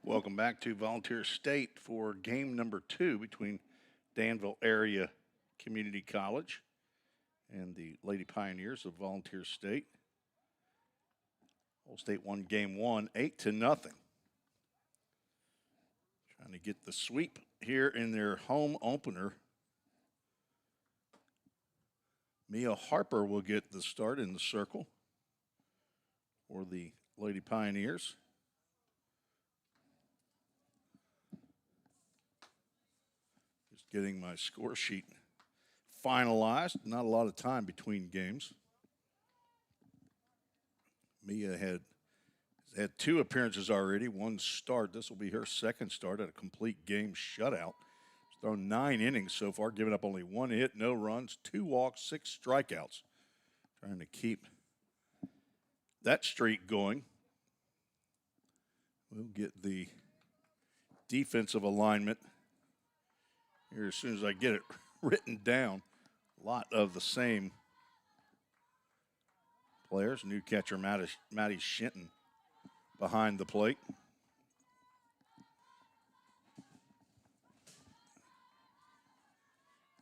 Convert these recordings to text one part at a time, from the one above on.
Welcome back to Volunteer State for game number 2 between Danville Area Community College and the Lady Pioneers of Volunteer State. Whole State won game 1, 8-0. Trying to get the sweep here in their home opener. Mia Harper will get the start in the circle for the Lady Pioneers. Just getting my score sheet finalized. Not a lot of time between games. Mia has had 2 appearances already, 1 start. This will be her 2nd start at a complete game shutout. She's thrown 9 innings so far, giving up only 1 hit, no runs, 2 walks, 6 strikeouts. Trying to keep that streak going. We'll get the defensive alignment here as soon as I get it written down. A lot of the same players. New catcher Maddie Shinton behind the plate.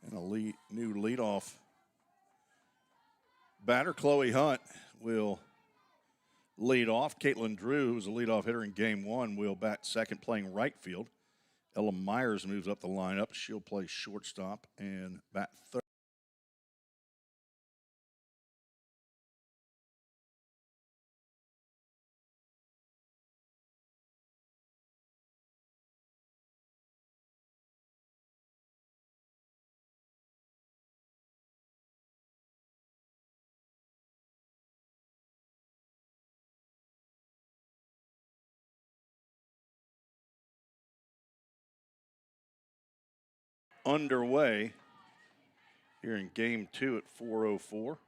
And a new leadoff batter, Chloe Hunt, will lead off. Caitlin Drew, who's a leadoff hitter in game 1, will bat second playing right field. Ella Myers moves up the lineup. She'll play shortstop and bat third. Underway here in game 2 at 4:04.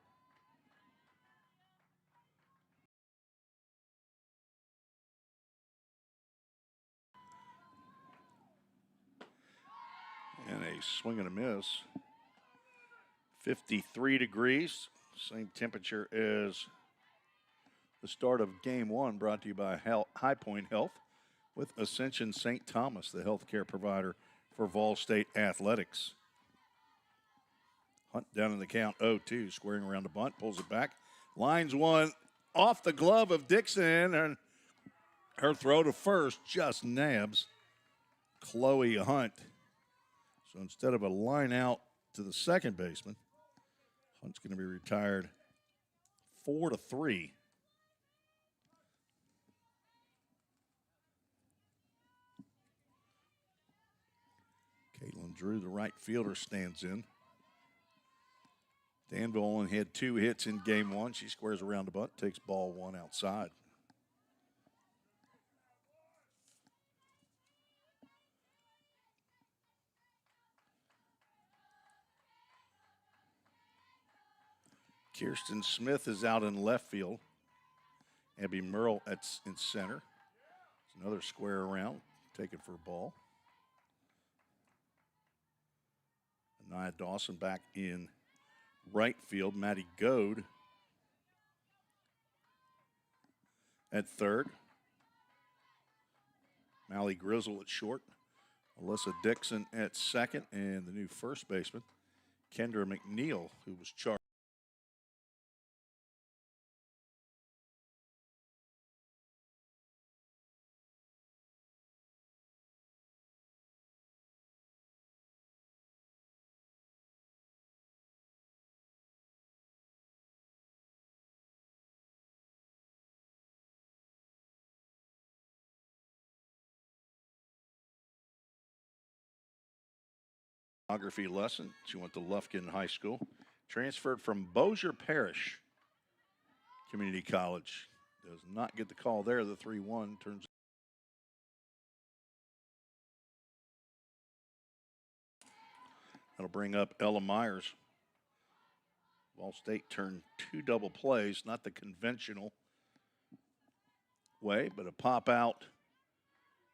And a swing and a miss. 53 degrees, same temperature as the start of game 1, brought to you by High Point Health with Ascension St. Thomas, the healthcare provider for Vol State Athletics. Hunt down in the count 0-2, squaring around the bunt, pulls it back. Lines one off the glove of Dixon, and her throw to first just nabs Chloe Hunt. So instead of a line out to the second baseman, Hunt's going to be retired 4-3. Caitlin Drew, the right fielder, stands in. Danville only had 2 hits in game 1. She squares around the butt, takes ball 1 outside. Kirsten Smith is out in left field. Abby Merle in center. It's another square around, taken for a ball. Nia Dawson back in right field. Maddie Goad at third. Mally Grizzle at short. Alyssa Dixon at second. And the new first baseman, Kendra McNeil, who was charged. Geography lesson. She went to Lufkin High School. Transferred from Bossier Parish Community College. Does not get the call there. The 3-1 turns. That'll bring up Ella Myers. Vol State turned 2 double plays, not the conventional way, but a pop out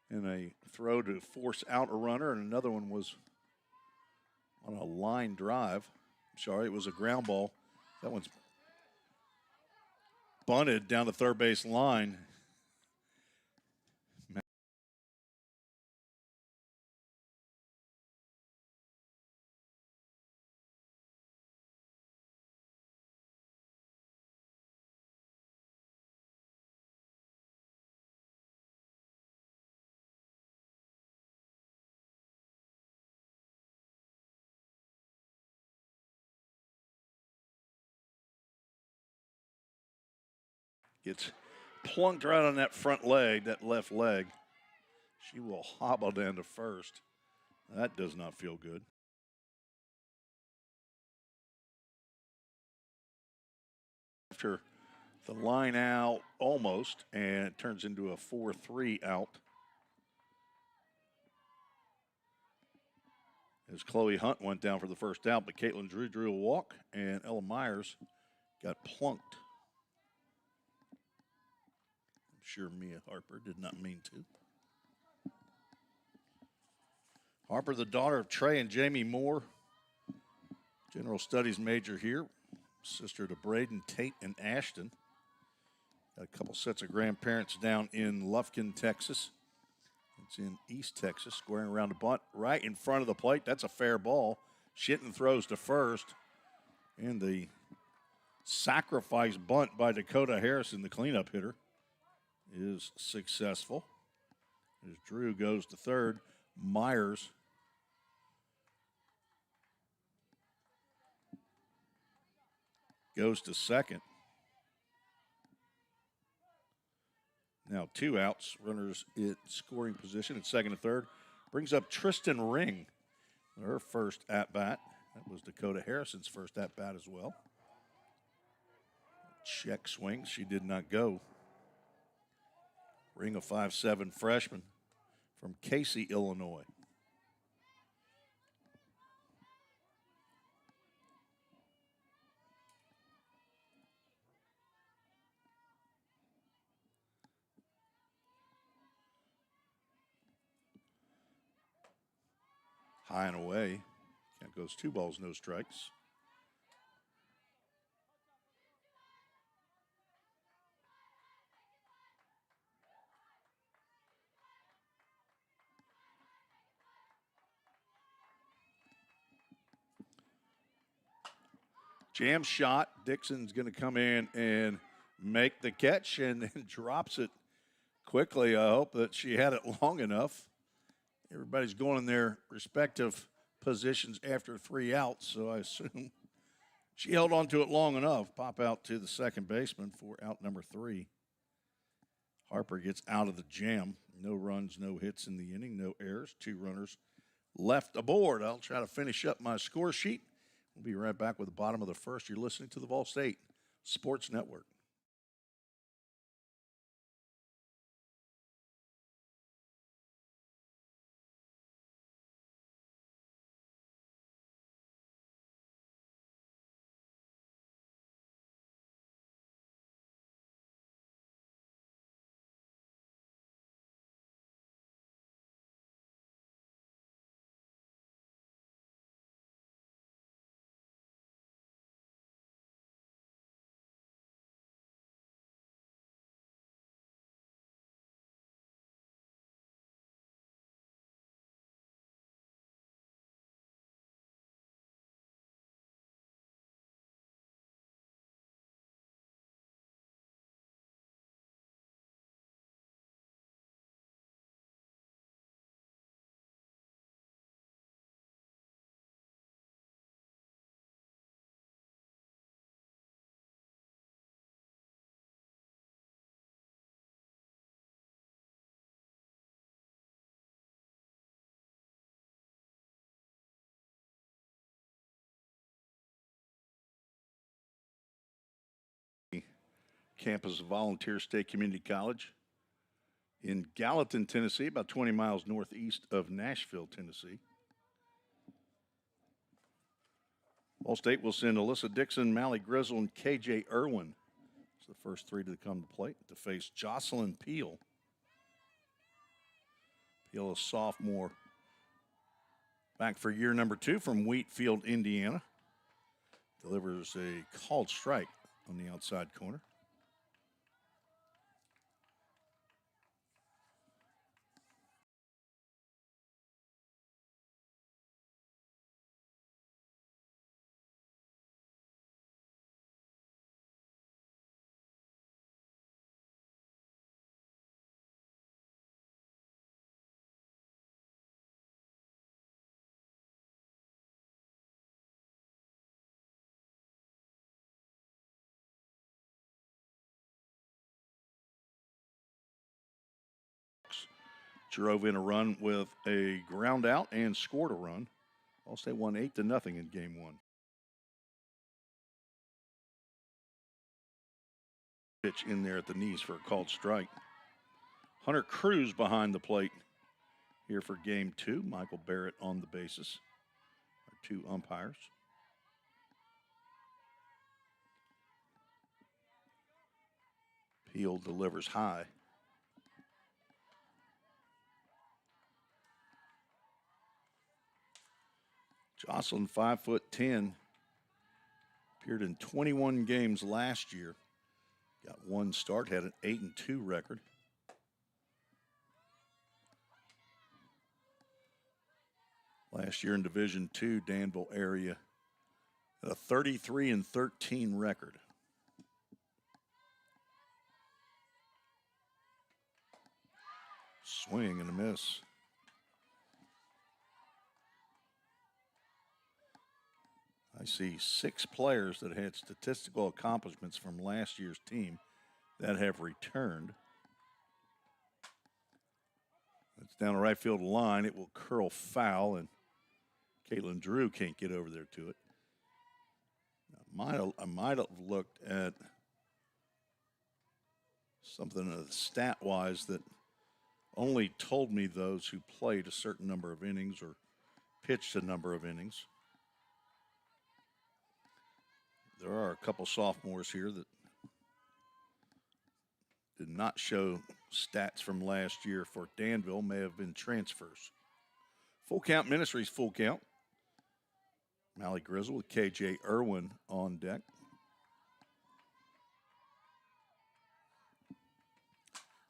and a throw to force out a runner, and another one was on a line drive. Sorry, it was a ground ball. That one's bunted down the third base line. Gets plunked right on that front leg, that left leg. She will hobble down to first. That does not feel good. After the line out almost, and it turns into a 4-3 out. As Chloe Hunt went down for the first out, but Caitlin drew a walk, and Ella Myers got plunked. I'm sure Mia Harper did not mean to. Harper, the daughter of Trey and Jamie Moore, general studies major here, sister to Braden, Tate, and Ashton. Got a couple sets of grandparents down in Lufkin, Texas. It's in East Texas, squaring around the bunt right in front of the plate. That's a fair ball. Shitten throws to first. And the sacrifice bunt by Dakota Harrison, the cleanup hitter, is successful. As Drew goes to third, Myers goes to second. Now 2 outs, runners in scoring position at second and third. Brings up Tristan Ring, her first at-bat. That was Dakota Harrison's first at-bat as well. Check swing, she did not go. Ring, a 5'7" freshman from Casey, Illinois. High and away. Count goes 2 balls, no strikes. Jam shot. Dixon's going to come in and make the catch and then drops it quickly. I hope that she had it long enough. Everybody's going in their respective positions after 3 outs, so I assume she held on to it long enough. Pop out to the second baseman for out number 3. Harper gets out of the jam. No runs, no hits in the inning, no errors. 2 runners left aboard. I'll try to finish up my score sheet. We'll be right back with the bottom of the first. You're listening to the Vol State Sports Network. Campus of Volunteer State Community College in Gallatin, Tennessee, about 20 miles northeast of Nashville, Tennessee. Ball State will send Alyssa Dixon, Mally Grizzle, and KJ Irwin. It's the first 3 to come to plate to face Jocelyn Peel. Peel, a sophomore, back for year number 2 from Wheatfield, Indiana. Delivers a called strike on the outside corner. drove in a run with a ground out and scored a run. Allstate won 8-0 in game one. Pitch in there at the knees for a called strike. Hunter Cruz behind the plate here for game two. Michael Barrett on the bases. Our two umpires. Peel delivers high. Jocelyn, 5'10", appeared in 21 games last year. Got one start, had an 8-2 record. Last year in Division II, Danville area, had a 33-13 record. Swing and a miss. I see 6 players that had statistical accomplishments from last year's team that have returned. It's down the right field line. It will curl foul, and Caitlin Drew can't get over there to it. I might have looked at something stat-wise that only told me those who played a certain number of innings or pitched a number of innings. There are a couple sophomores here that did not show stats from last year for Danville, may have been transfers. Full count, Ministries full count. Mally Grizzle with KJ Irwin on deck.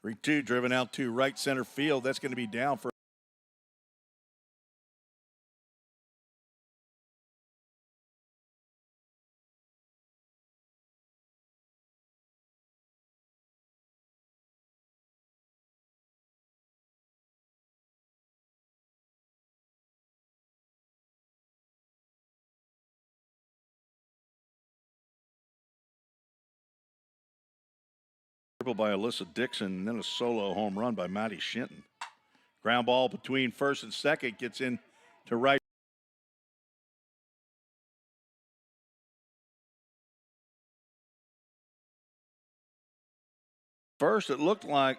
3-2 driven out to right center field. That's going to be down for by Alyssa Dixon, and then a solo home run by Maddie Shinton. Ground ball between first and second, gets in to right. First, it looked like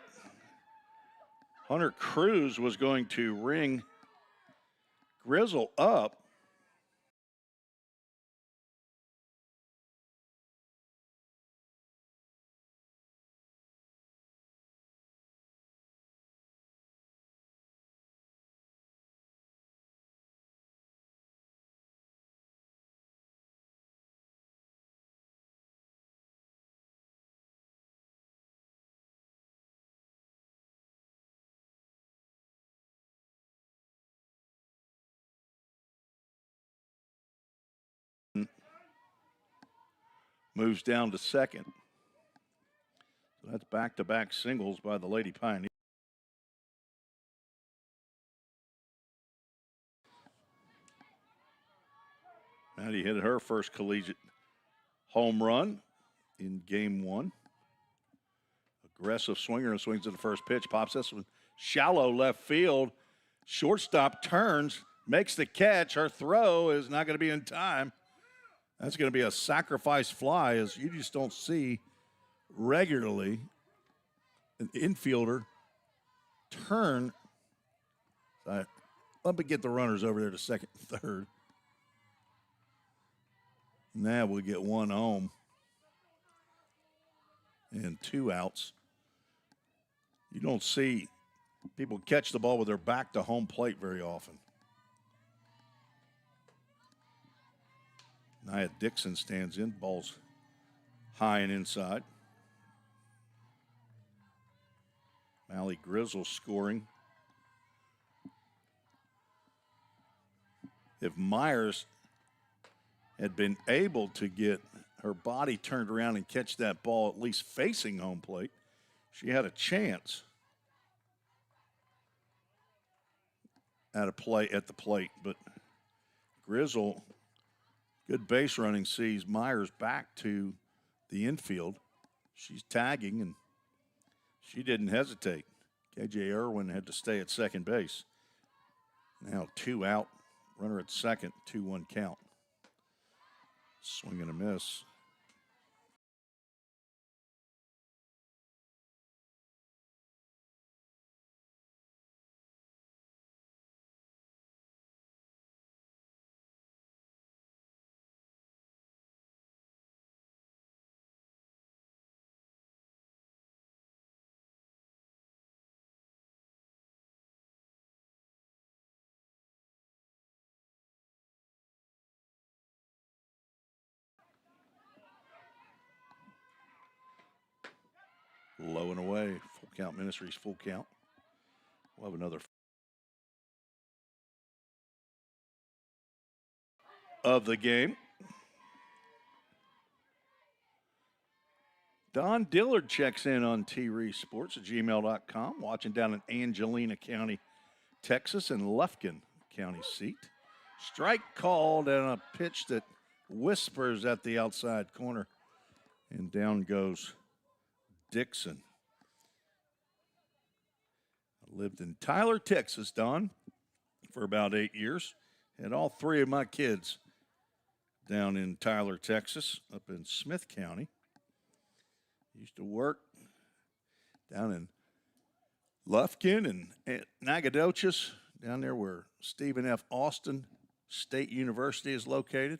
Hunter Cruz was going to ring Grizzle up. Moves down to second. So that's back-to-back singles by the Lady Pioneers. Maddie hit her first collegiate home run in game one. Aggressive swinger and swings to the first pitch. Pops this one shallow left field. Shortstop turns, makes the catch. Her throw is not going to be in time. That's going to be a sacrifice fly, as you just don't see regularly an infielder turn. Let me get the runners over there to second and third. Now we get one home and 2 outs. You don't see people catch the ball with their back to home plate very often. Nia Dixon stands in, ball's high and inside. Mally Grizzle scoring. If Myers had been able to get her body turned around and catch that ball at least facing home plate, she had a chance at the plate. But Grizzle, good base running, sees Myers back to the infield. She's tagging, and she didn't hesitate. KJ Irwin had to stay at second base. Now 2 out, runner at second, 2-1 count. Swing and a miss. Low and away. Full count Ministries, full count. We'll have another of the game. Don Dillard checks in on tresports at gmail.com, watching down in Angelina County, Texas, and Lufkin County seat. Strike called and a pitch that whispers at the outside corner. And down goes Dixon. I lived in Tyler, Texas, Don, for about 8 years. Had all 3 of my kids down in Tyler, Texas, up in Smith County. Used to work down in Lufkin and Nacogdoches, down there where Stephen F. Austin State University is located,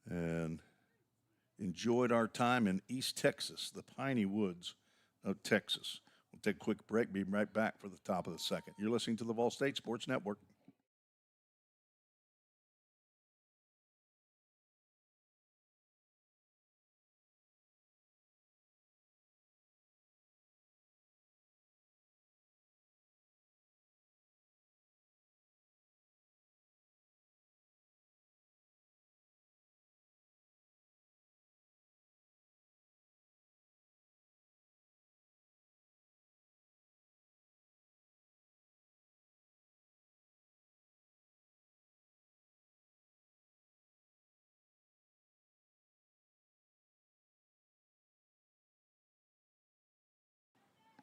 and enjoyed our time in East Texas, the piney woods of Texas. We'll take a quick break, be right back for the top of the second. You're listening to the Vol State Sports Network.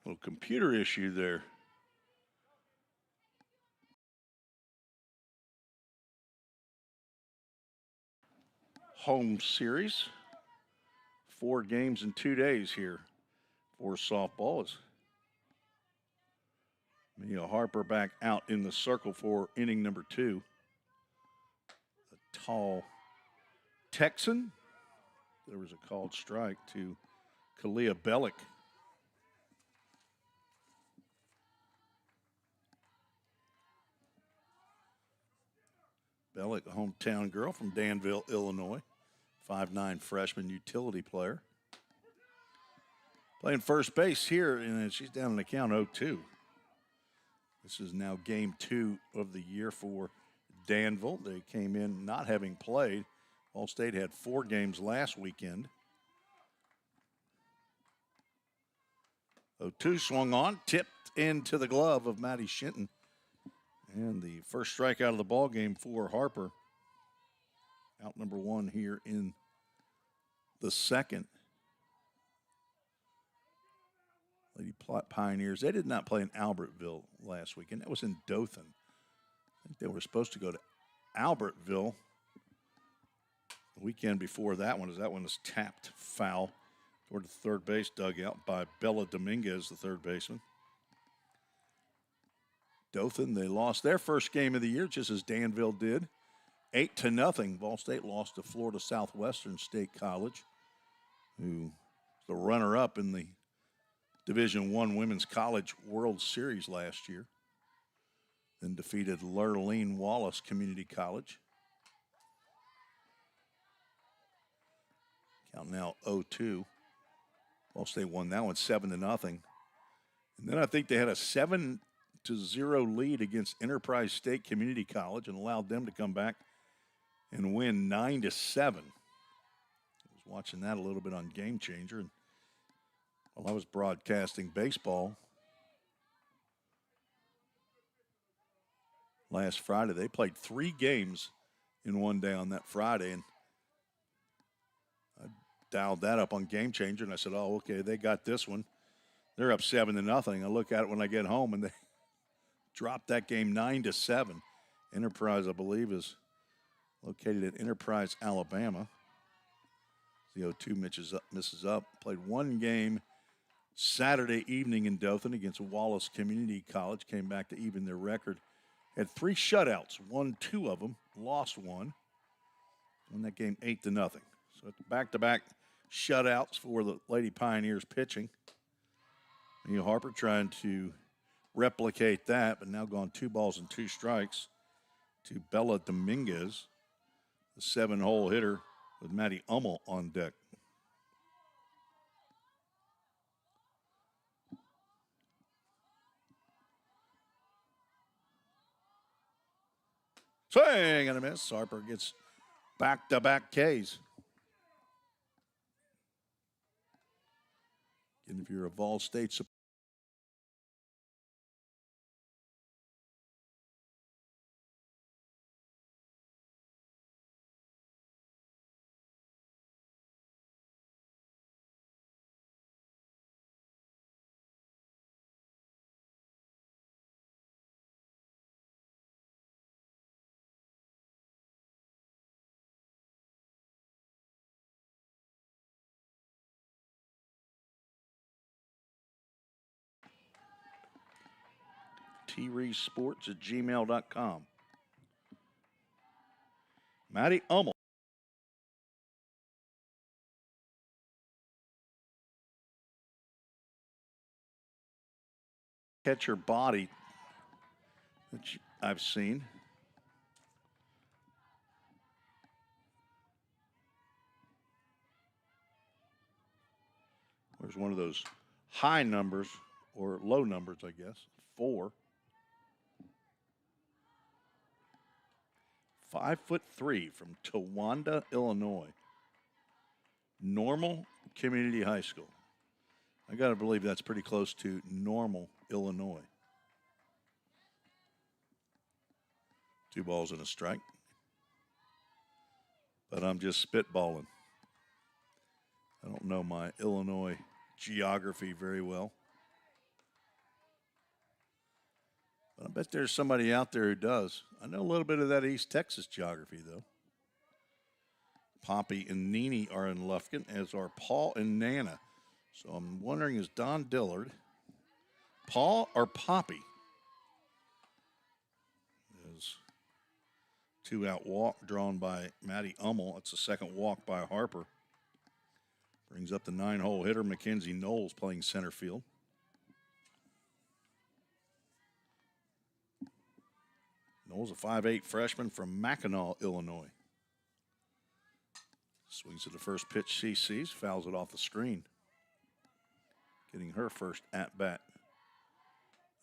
Little computer issue there. Home series. 4 games in 2 days here for softball. As Mia Harper back out in the circle for inning number 2. A tall Texan. There was a called strike to Kalia Bellick. Bellick, a hometown girl from Danville, Illinois. 5'9" freshman utility player. Playing first base here, and she's down in the count 0-2. This is now game 2 of the year for Danville. They came in not having played. All State had 4 games last weekend. 0-2 swung on, tipped into the glove of Maddie Shinton. And the first strikeout of the ball game for Harper. Out number 1 here in the second. Lady Pioneers, they did not play in Albertville last weekend. That was in Dothan. I think they were supposed to go to Albertville the weekend before that one, as that one was tapped foul toward the third base dugout by Bella Dominguez, the third baseman. Dothan, they lost their first game of the year, just as Danville did. 8-0. Vol State lost to Florida Southwestern State College, who was the runner-up in the Division I Women's College World Series last year. Then defeated Lurleen Wallace Community College. Count now 0-2. Vol State won that one 7-0. And then I think they had a 7-0 lead against Enterprise State Community College and allowed them to come back and win 9-7. I was watching that a little bit on Game Changer, and while I was broadcasting baseball last Friday, they played 3 games in one day on that Friday, and I dialed that up on Game Changer, and I said, oh, okay, they got this one. They're up 7-0. I look at it when I get home, and they dropped that game 9-7. Enterprise, I believe, is located at Enterprise, Alabama. The 0-2 misses up. Played one game Saturday evening in Dothan against Wallace Community College. Came back to even their record. Had 3 shutouts. Won 2 of them. Lost 1. Won that game 8-0. So it's back-to-back shutouts for the Lady Pioneers pitching. Neil Harper trying to replicate that, but now gone 2 balls and 2 strikes to Bella Dominguez, the 7-hole hitter with Maddie Ummel on deck. Swing and a miss. Harper gets back-to-back Ks. And if you're a Vol State supporter, treesports@gmail.com. Maddie Ummel. Catcher body that I've seen. There's one of those high numbers, or low numbers, I guess. 4. 5'3" from Towanda, Illinois. Normal Community High School. I got to believe that's pretty close to Normal, Illinois. 2 balls and a strike. But I'm just spitballing. I don't know my Illinois geography very well. But I bet there's somebody out there who does. I know a little bit of that East Texas geography, though. Poppy and Nene are in Lufkin, as are Paul and Nana. So I'm wondering, is Don Dillard Paul or Poppy? Is 2-out walk drawn by Maddie Ummel. That's the second walk by Harper. Brings up the 9-hole hitter, Mackenzie Knowles, playing center field. Knowles, a 5'8" freshman from Mackinac, Illinois. Swings at the first pitch she sees, fouls it off the screen. Getting her first at-bat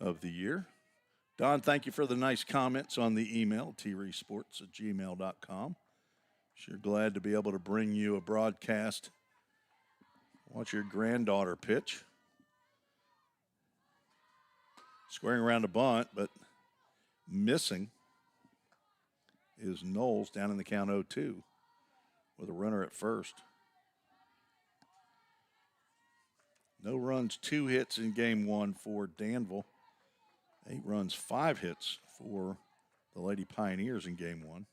of the year. Don, thank you for the nice comments on the email, treesports@gmail.com. Sure glad to be able to bring you a broadcast. Watch your granddaughter pitch. Squaring around a bunt, but missing is Knowles down in the count 0-2 with a runner at first. No runs, 2 hits in game 1 for Danville. 8 runs, 5 hits for the Lady Pioneers in game 1.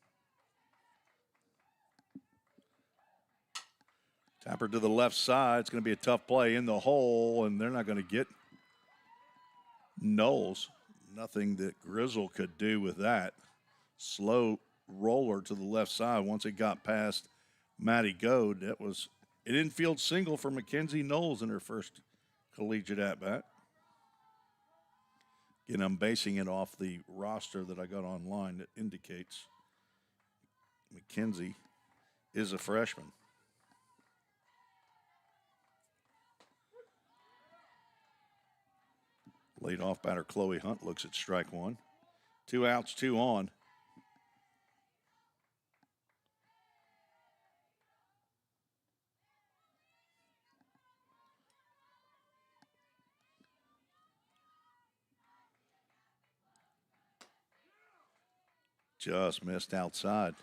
Tapper to the left side. It's going to be a tough play in the hole, and they're not going to get Knowles. Nothing that Grizzle could do with that. Slow roller to the left side. Once it got past Maddie Goad, that was an infield single for Mackenzie Knowles in her first collegiate at-bat. Again, I'm basing it off the roster that I got online that indicates Mackenzie is a freshman. Lead off batter Chloe Hunt looks at strike 1. 2 outs, 2 on. Just missed outside.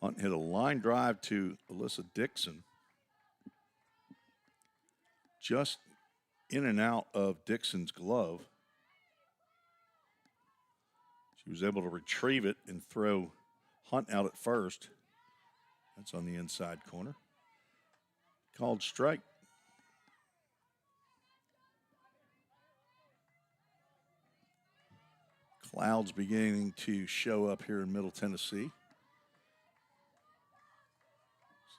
Hunt hit a line drive to Alyssa Dixon. Just in and out of Dixon's glove. She was able to retrieve it and throw Hunt out at first. That's on the inside corner. Called strike. Clouds beginning to show up here in Middle Tennessee.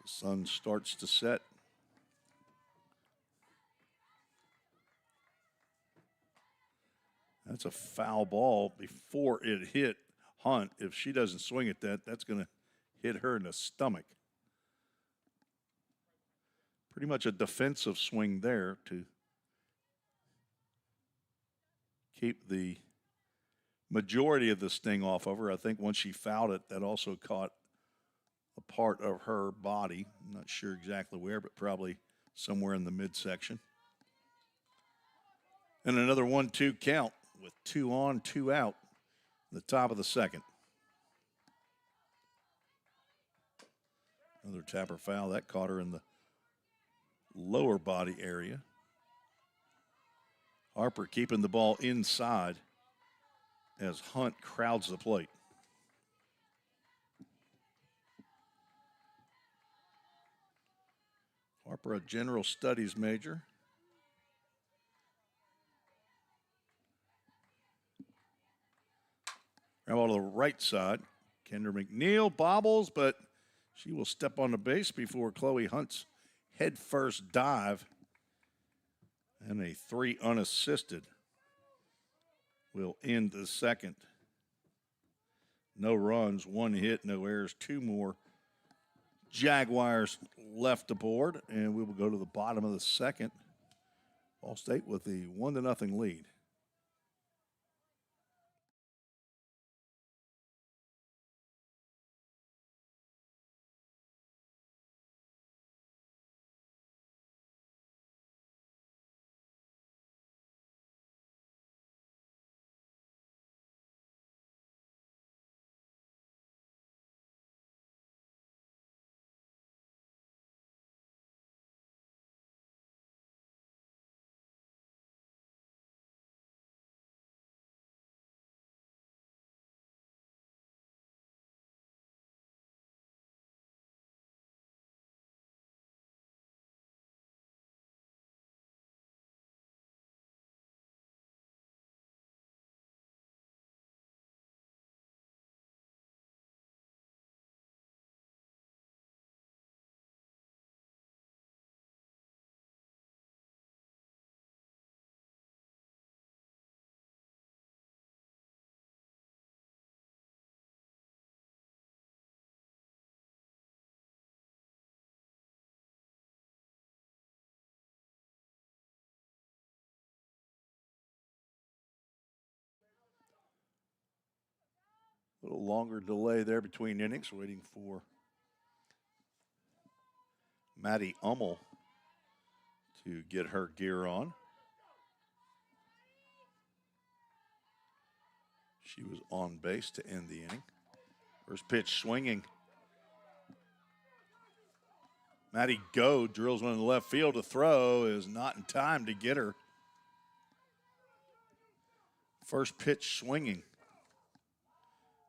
The sun starts to set. That's a foul ball before it hit Hunt. If she doesn't swing at that, that's going to hit her in the stomach. Pretty much a defensive swing there to keep the majority of the sting off of her. I think once she fouled it, that also caught a part of her body. I'm not sure exactly where, but probably somewhere in the midsection. And another 1-2 count with 2 on, 2 out, the top of the second. Another tapper foul. That caught her in the lower body area. Harper keeping the ball inside as Hunt crowds the plate. Harper, a general studies major. Now on the right side, Kendra McNeil bobbles, but she will step on the base before Chloe Hunt's head-first dive. And a 3 unassisted will end the second. No runs, 1 hit, no errors, 2 more Jaguars left aboard, and we will go to the bottom of the second. Ball State with the 1-0 lead. A little longer delay there between innings, waiting for Maddie Ummel to get her gear on. She was on base to end the inning. First pitch swinging. Maddie Goad drills one in the left field to throw, is not in time to get her. First pitch swinging.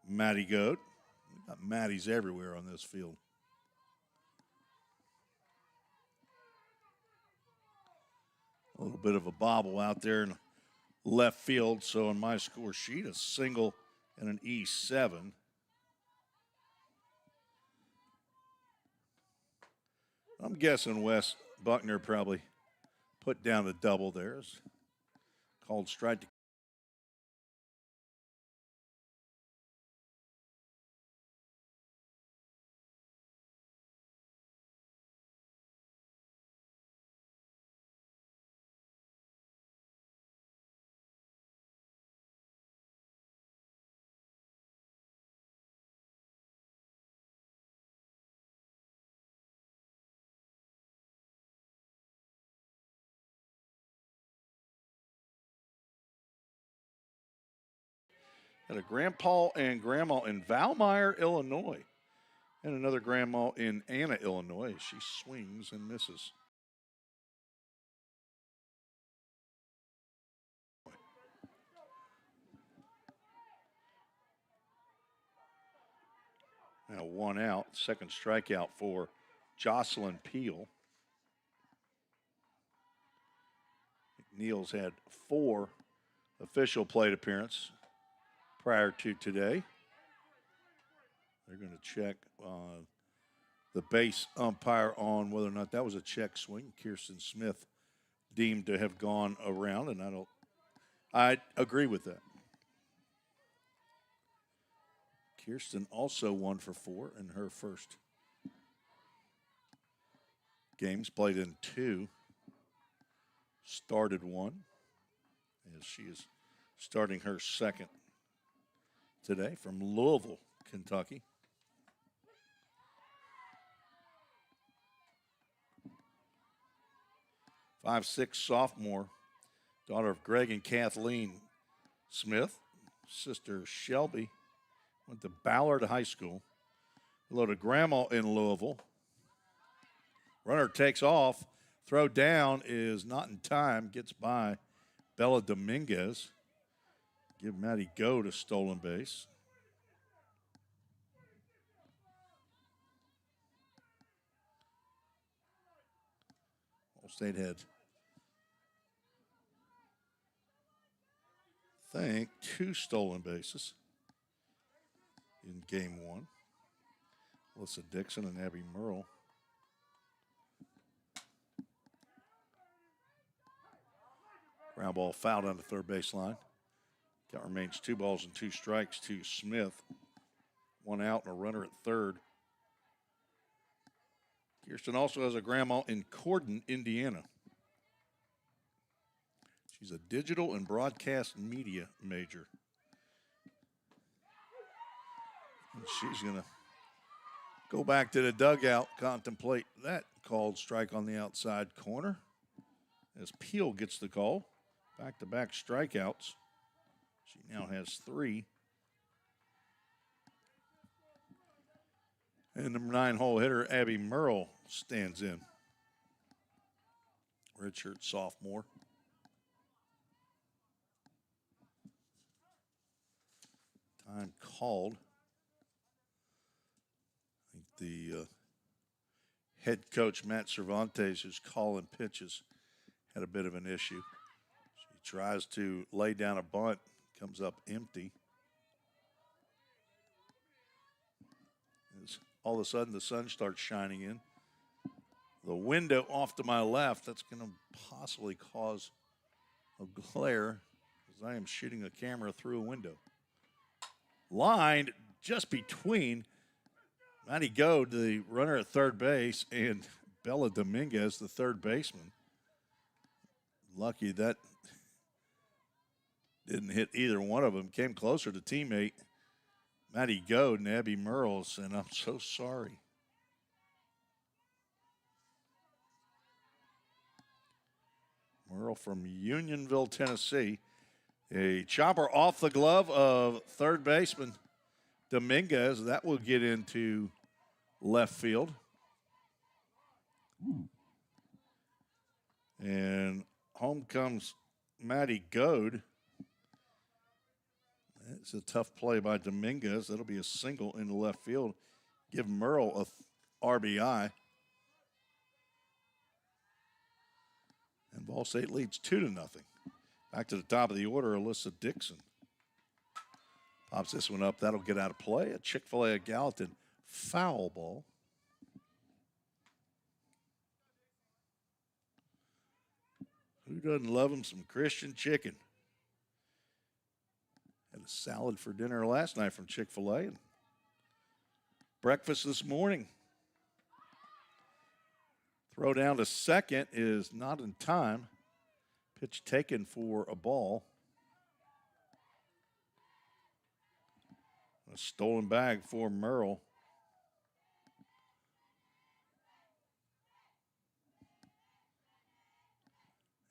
Maddie Goad. We've got Maddies everywhere on this field. A little bit of a bobble out there in left field. So on my score sheet, a single and an E7. I'm guessing Wes Buckner probably put down the double there. It's called strike. At a grandpa and grandma in Valmeyer, Illinois. And another grandma in Anna, Illinois. She swings and misses. Now 1 out, second strikeout for Jocelyn Peel. McNeil's had 4 official plate appearances prior to today. They're going to check the base umpire on whether or not that was a check swing. Kirsten Smith deemed to have gone around, and I agree with that. Kirsten also 1 for 4 in her first games, played in 2, started 1, as she is starting her second today from Louisville, Kentucky. 5'6" sophomore, daughter of Greg and Kathleen Smith. Sister Shelby went to Ballard High School. Hello to grandma in Louisville. Runner takes off. Throw down is not in time. Gets by Bella Dominguez. Give Maddie Go to stolen base. Ball State had, I think, 2 stolen bases in game 1. Alyssa Dixon and Abby Merle. Ground ball fouled on the third baseline. Count remains 2 balls and 2 strikes to Smith. 1 out and a runner at third. Kirsten also has a grandma in Corden, Indiana. She's a digital and broadcast media major. And she's going to go back to the dugout, contemplate that called strike on the outside corner. As Peel gets the call. Back-to-back strikeouts. She now has 3. And number 9 hole hitter, Abby Merle, stands in. Redshirt sophomore. Time called. I think the head coach, Matt Cervantes, who's calling pitches, had a bit of an issue. She tries to lay down a bunt, comes up empty. As all of a sudden the sun starts shining in. The window off to my left, that's going to possibly cause a glare as I am shooting a camera through a window. Lined just between Maddie Goad, the runner at third base, and Bella Dominguez, the third baseman. Lucky that didn't hit either one of them. Came closer to teammate Maddie Goad and Abby Merles, and I'm so sorry. Merle from Unionville, Tennessee. A chopper off the glove of third baseman Dominguez. That will get into left field. And home comes Maddie Goad. It's a tough play by Dominguez. That'll be a single into left field. Give Merle a RBI. And Ball State leads 2-0. Back to the top of the order, Alyssa Dixon. Pops this one up. That'll get out of play. A Chick-fil-A at Gallatin. Foul ball. Who doesn't love him some Christian chicken? Had a salad for dinner last night from Chick-fil-A. And breakfast this morning. Throw down to second is not in time. Pitch taken for a ball. A stolen bag for Merle.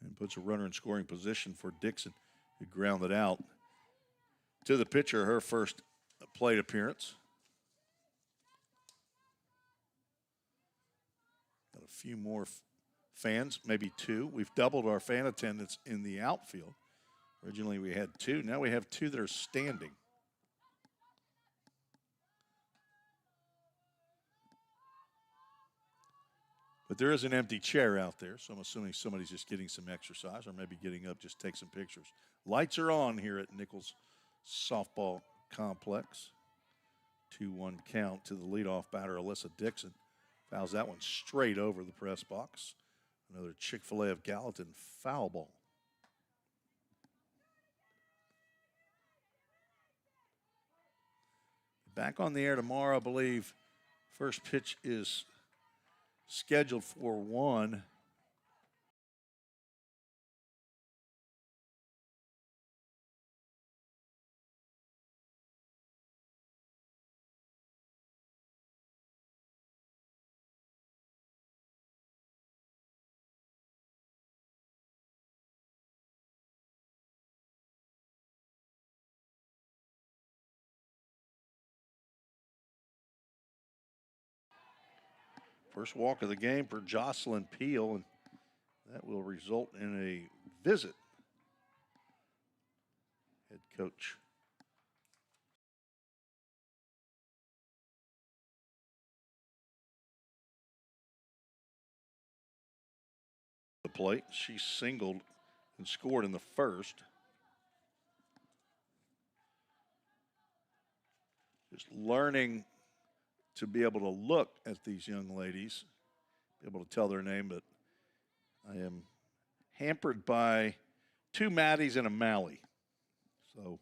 And puts a runner in scoring position for Dixon, who grounded out. To the pitcher, her first plate appearance. a few more fans, maybe 2. We've doubled our fan attendance in the outfield. Originally we had 2. Now we have 2 that are standing. But there is an empty chair out there, so I'm assuming somebody's just getting some exercise or maybe getting up just to take some pictures. Lights are on here at Nichols Softball Complex. 2-1 count to the leadoff batter, Alyssa Dixon. Fouls that one straight over the press box. Another Chick-fil-A of Gallatin foul ball. Back on the air tomorrow, I believe. First pitch is scheduled for 1. First walk of the game for Jocelyn Peel, and that will result in a visit. Head coach the plate. She singled and scored in the first. Just learning to be able to look at these young ladies, be able to tell their name, but I am hampered by 2 Maddies and a Mally. So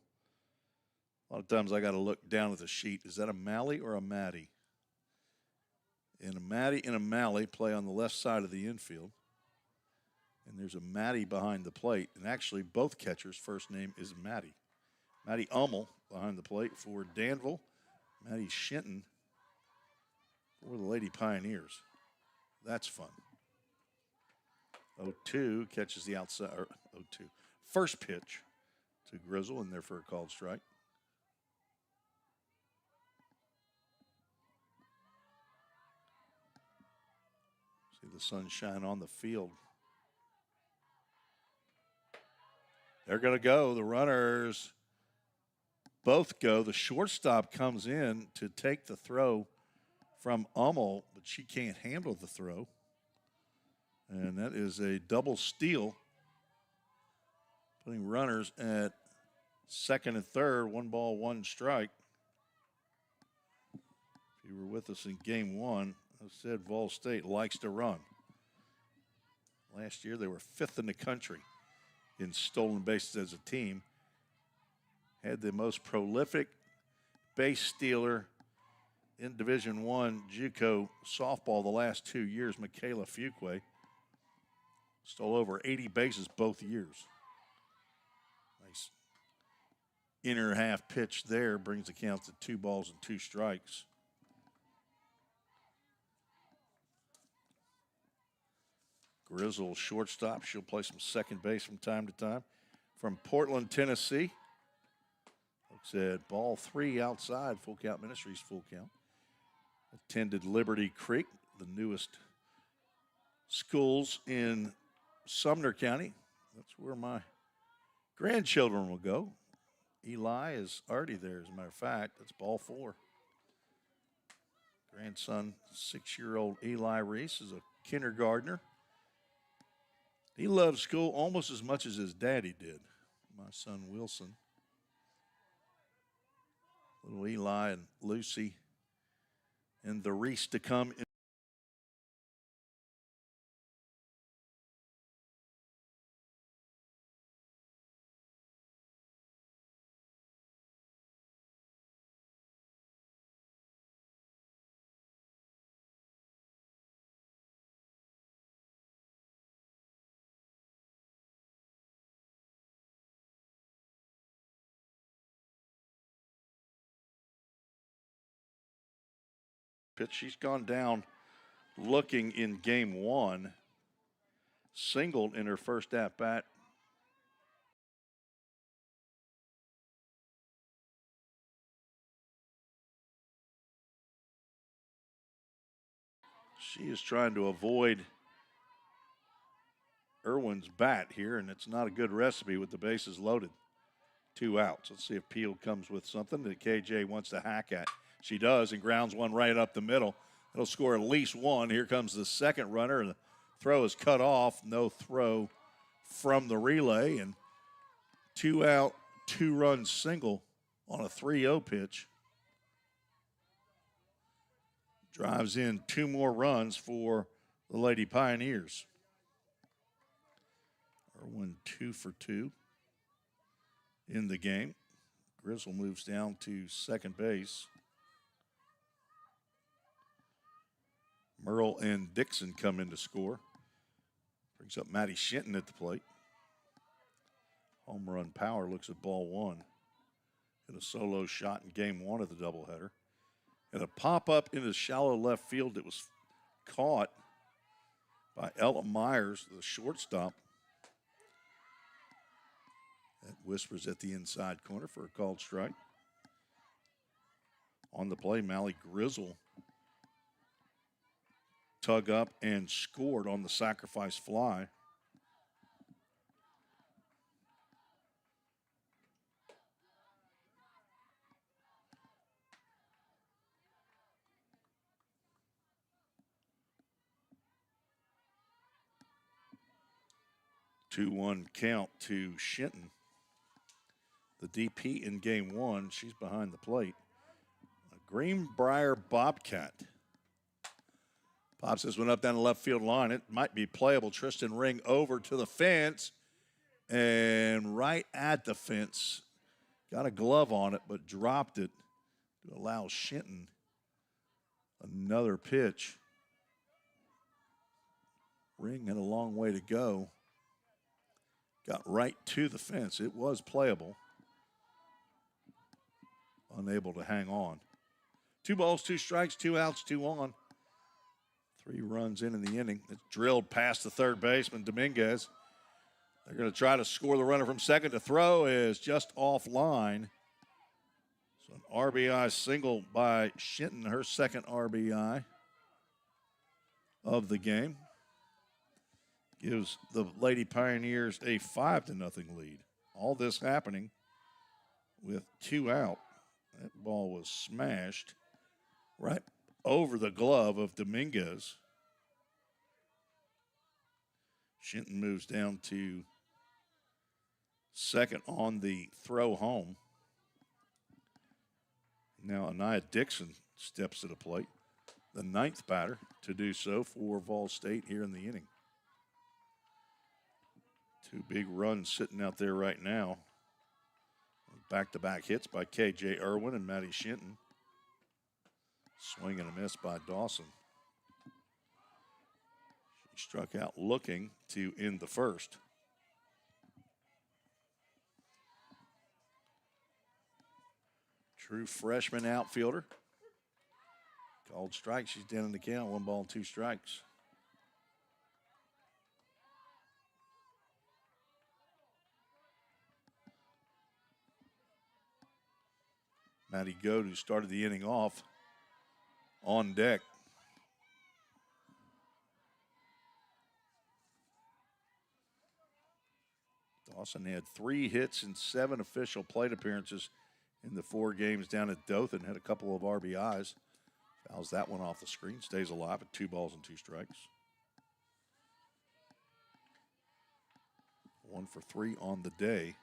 a lot of times I got to look down at the sheet. Is that a Mally or a Maddie? And a Maddie and a Mally play on the left side of the infield. And there's a Maddie behind the plate. And actually, both catchers' first name is Maddie. Maddie Ummel behind the plate for Danville. Maddie Shinton for the Lady Pioneers. That's fun. 0-2 catches the outside, or 0-2. First pitch to Grizzle in there for a called strike. See the sunshine on the field. They're going to go. The runners both go. The shortstop comes in to take the throw from Ummel, but she can't handle the throw. And that is a double steal, putting runners at second and third, 1 ball, 1 strike. If you were with us in game 1, I said Vol State likes to run. Last year they were 5th in the country in stolen bases as a team. Had the most prolific base stealer in Division I JUCO softball the last 2 years, Michaela Fuqua. Stole over 80 bases both years. Nice inner half pitch there, brings the count to 2 balls and 2 strikes. Grizzle shortstop. She'll play some second base from time to time. From Portland, Tennessee. Looks at ball 3 outside. Full Count Ministries, full count. Attended Liberty Creek, the newest schools in Sumner County. That's where my grandchildren will go. Eli is already there, as a matter of fact. That's ball 4. Grandson, 6-year-old Eli Reese, is a kindergartner. He loves school almost as much as his daddy did, my son Wilson. Little Eli and Lucy and the Reese to come. Pitch. She's gone down looking in game 1. Singled in her first at-bat. She is trying to avoid Irwin's bat here, and it's not a good recipe with the bases loaded. 2 outs. Let's see if Peel comes with something that KJ wants to hack at. She does, and grounds one right up the middle. It'll score at least one. Here comes the second runner, and the throw is cut off. No throw from the relay, and 2 out, 2-run single on a 3-0 pitch. Drives in 2 more runs for the Lady Pioneers. Irwin 2 for 2 in the game. Grizzle moves down to second base. Merle and Dixon come in to score. Brings up Maddie Shinton at the plate. Home run power looks at ball 1. Hit a solo shot in game 1 of the doubleheader. And a pop-up into shallow left field that was caught by Ella Myers, the shortstop. That whispers at the inside corner for a called strike. On the play, Mally Grizzle tug up and scored on the sacrifice fly. Two-one count to Shinton. The DP in game 1, she's behind the plate. A Greenbrier Bobcat. Pops this one up down the left field line. It might be playable. Tristan Ring over to the fence. And right at the fence. Got a glove on it, but dropped it to allow Shinton another pitch. Ring had a long way to go. Got right to the fence. It was playable. Unable to hang on. 2 balls, 2 strikes, 2 outs, 2 on. 3 runs in the inning. It's drilled past the third baseman, Dominguez. They're going to try to score the runner from second. To throw is just offline. So an RBI single by Shinton, her second RBI of the game. Gives the Lady Pioneers a 5-0 lead. All this happening with 2 out. That ball was smashed right over the glove of Dominguez. Shinton moves down to second on the throw home. Now Anaya Dixon steps to the plate, the 9th batter to do so for Vol State here in the inning. 2 big runs sitting out there right now. Back-to-back hits by KJ Irwin and Maddie Shinton. Swing and a miss by Dawson. She struck out looking to end the first. True freshman outfielder. Called strike. She's down in the count. 1 ball, 2 strikes. Maddie Goad, who started the inning off, on deck. Dawson had 3 hits and 7 official plate appearances in the 4 games down at Dothan. Had a couple of RBIs. Fouls that one off the screen. Stays alive at 2 balls and 2 strikes. 1 for 3 on the day,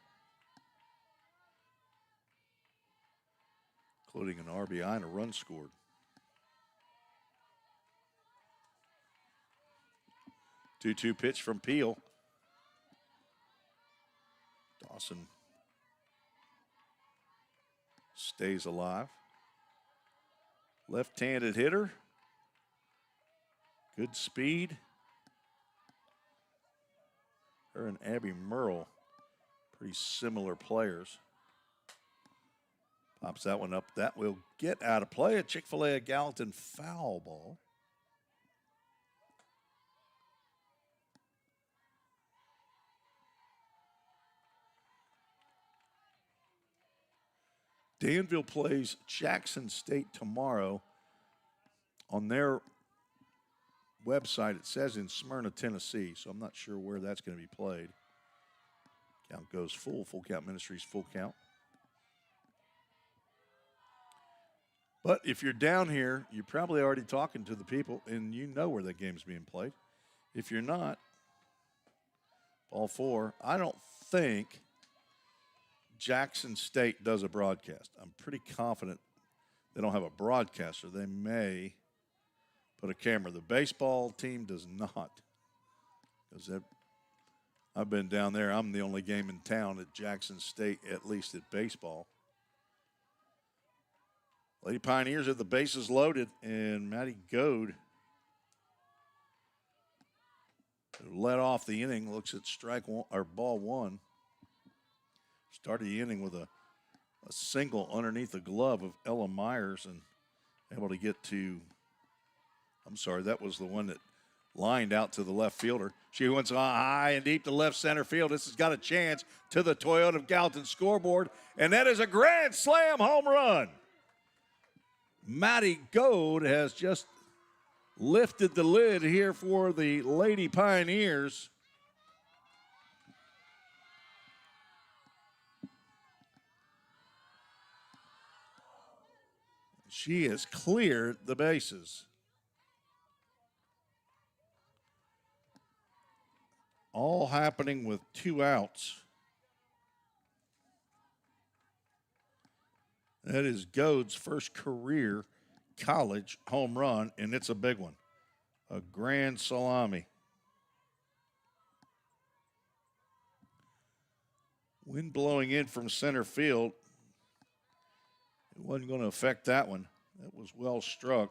including an RBI and a run scored. 2-2 pitch from Peel. Dawson stays alive. Left-handed hitter. Good speed. Her and Abby Merle, pretty similar players. Pops that one up. That will get out of play. A Chick-fil-A Gallatin foul ball. Danville plays Jackson State tomorrow on their website, it says in Smyrna, Tennessee, so I'm not sure where that's going to be played. Count goes full. Full Count Ministries, full count. But if you're down here, you're probably already talking to the people, and you know where that game's being played. If you're not, ball 4. I don't think Jackson State does a broadcast. I'm pretty confident they don't have a broadcaster. They may put a camera. The baseball team does not. Because I've been down there. I'm the only game in town at Jackson State, at least at baseball. Lady Pioneers have the bases loaded, and Maddie Goad, who led off the inning, looks at strike one, or ball 1. Started the inning with a single underneath the glove of Ella Myers and able to get to, I'm sorry, that was the one that lined out to the left fielder. She went high and deep to left center field. This has got a chance to the Toyota of Gallatin scoreboard, and that is a grand slam home run. Maddie Goad has just lifted the lid here for the Lady Pioneers. She has cleared the bases. All happening with 2 outs. That is Goad's first career college home run, and it's a big one. A grand salami. Wind blowing in from center field. It wasn't going to affect that one. That was well struck.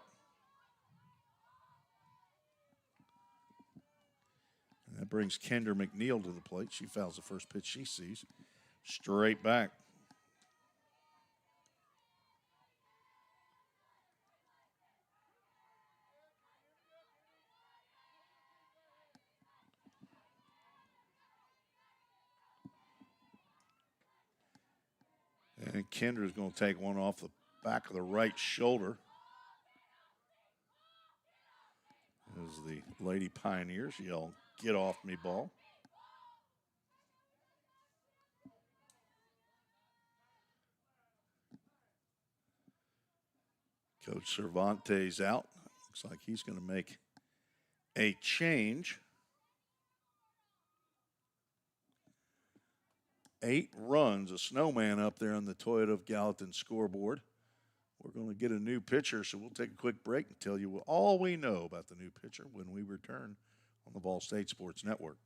And that brings Kendra McNeil to the plate. She fouls the first pitch she sees. Straight back. And Kendra's going to take one off the back of the right shoulder. As the Lady Pioneers yell, "Get off me, ball." Coach Cervantes out. Looks like he's going to make a change. 8 runs, a snowman up there on the Toyota of Gallatin scoreboard. We're going to get a new pitcher, so we'll take a quick break and tell you all we know about the new pitcher when we return on the Ball State Sports Network.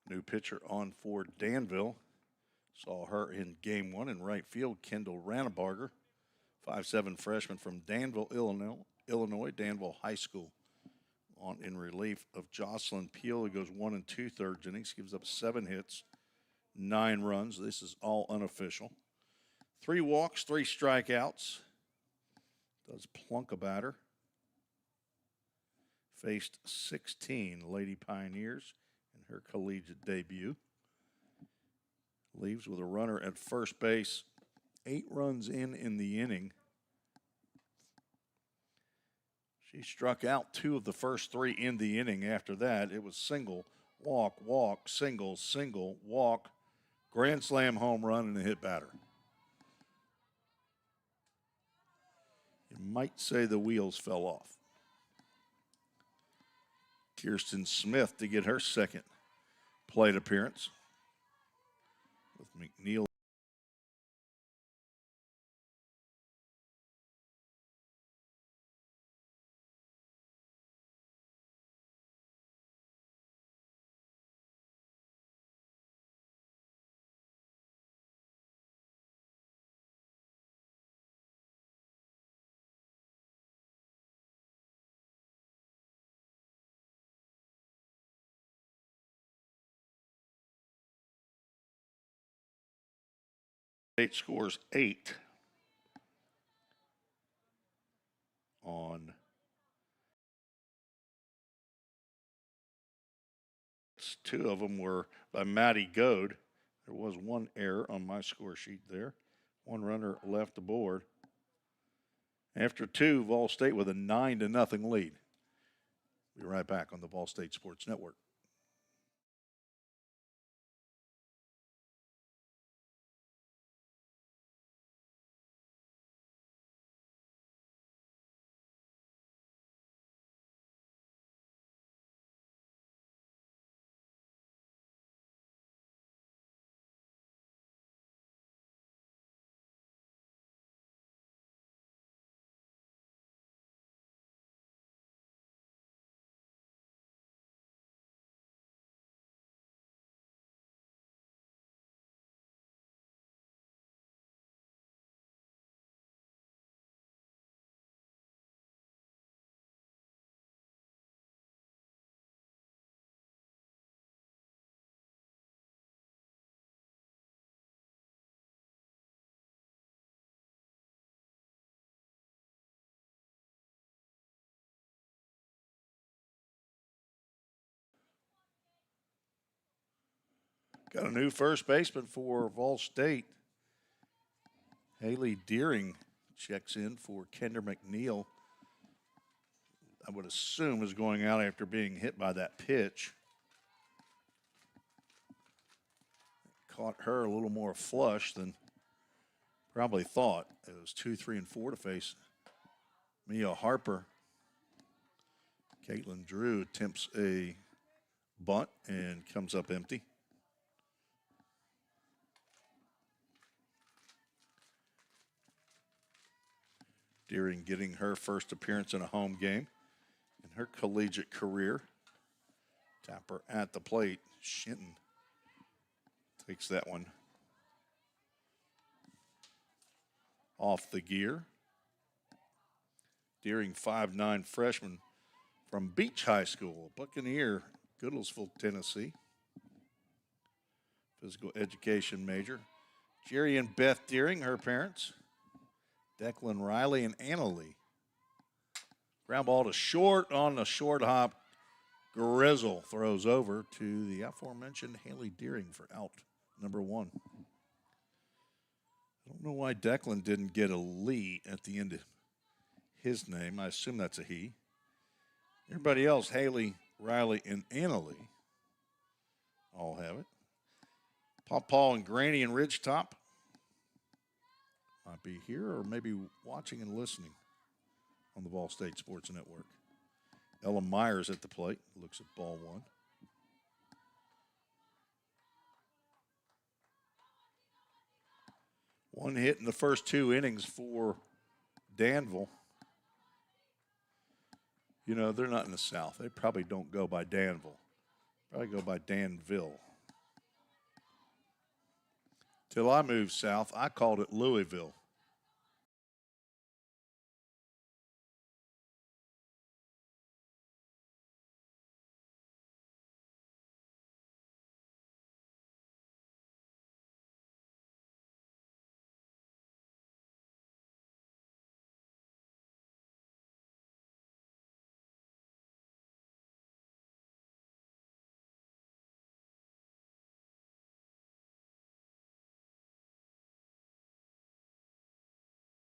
New pitcher on for Danville. Saw her in game 1 in right field, Kendall Ranabarger, 5'7" freshman from Danville, Illinois, Danville High School. On in relief of Jocelyn Peel, who goes 1 2/3 innings, gives up 7 hits, 9 runs. This is all unofficial. 3 walks, 3 strikeouts. Does plunk a batter. Faced 16 Lady Pioneers in her collegiate debut. Leaves with a runner at first base. 8 runs in the inning. She struck out 2 of the first 3 in the inning. After that, it was single, walk, walk, single, single, walk, grand slam home run, and a hit batter. You might say the wheels fell off. Kirsten Smith to get her second plate appearance with McNeil. State scores 8 on two of them were by Maddie Goad. There was one error on my score sheet there. One runner left the board. After two, Vol State with a 9-0 lead. Be right back on the Vol State Sports Network. Got a new first baseman for Vol State. Haley Deering checks in for Kendra McNeil. I would assume is going out after being hit by that pitch. Caught her a little more flush than probably thought. It was 2, 3, and 4 to face Mia Harper. Caitlin Drew attempts a bunt and comes up empty. Deering getting her first appearance in a home game in her collegiate career. Tapper at the plate. Shinton takes that one off the gear. Deering, 5'9" freshman from Beach High School, Buccaneer, Goodlettsville, Tennessee. Physical education major. Jerry and Beth Deering, her parents. Declan Riley and Anna Lee. Ground ball to short on the short hop. Grizzle throws over to the aforementioned Haley Deering for out number 1. I don't know why Declan didn't get a Lee at the end of his name. I assume that's a he. Everybody else, Haley, Riley, and Anna Lee, all have it. Paul and Granny and Ridgetop might be here or maybe watching and listening on the Vol State Sports Network. Ella Myers at the plate, looks at ball 1. One hit in the first 2 innings for Danville. You know, they're not in the South. They probably don't go by Danville. Probably go by Danville. Till I moved south, I called it Louisville.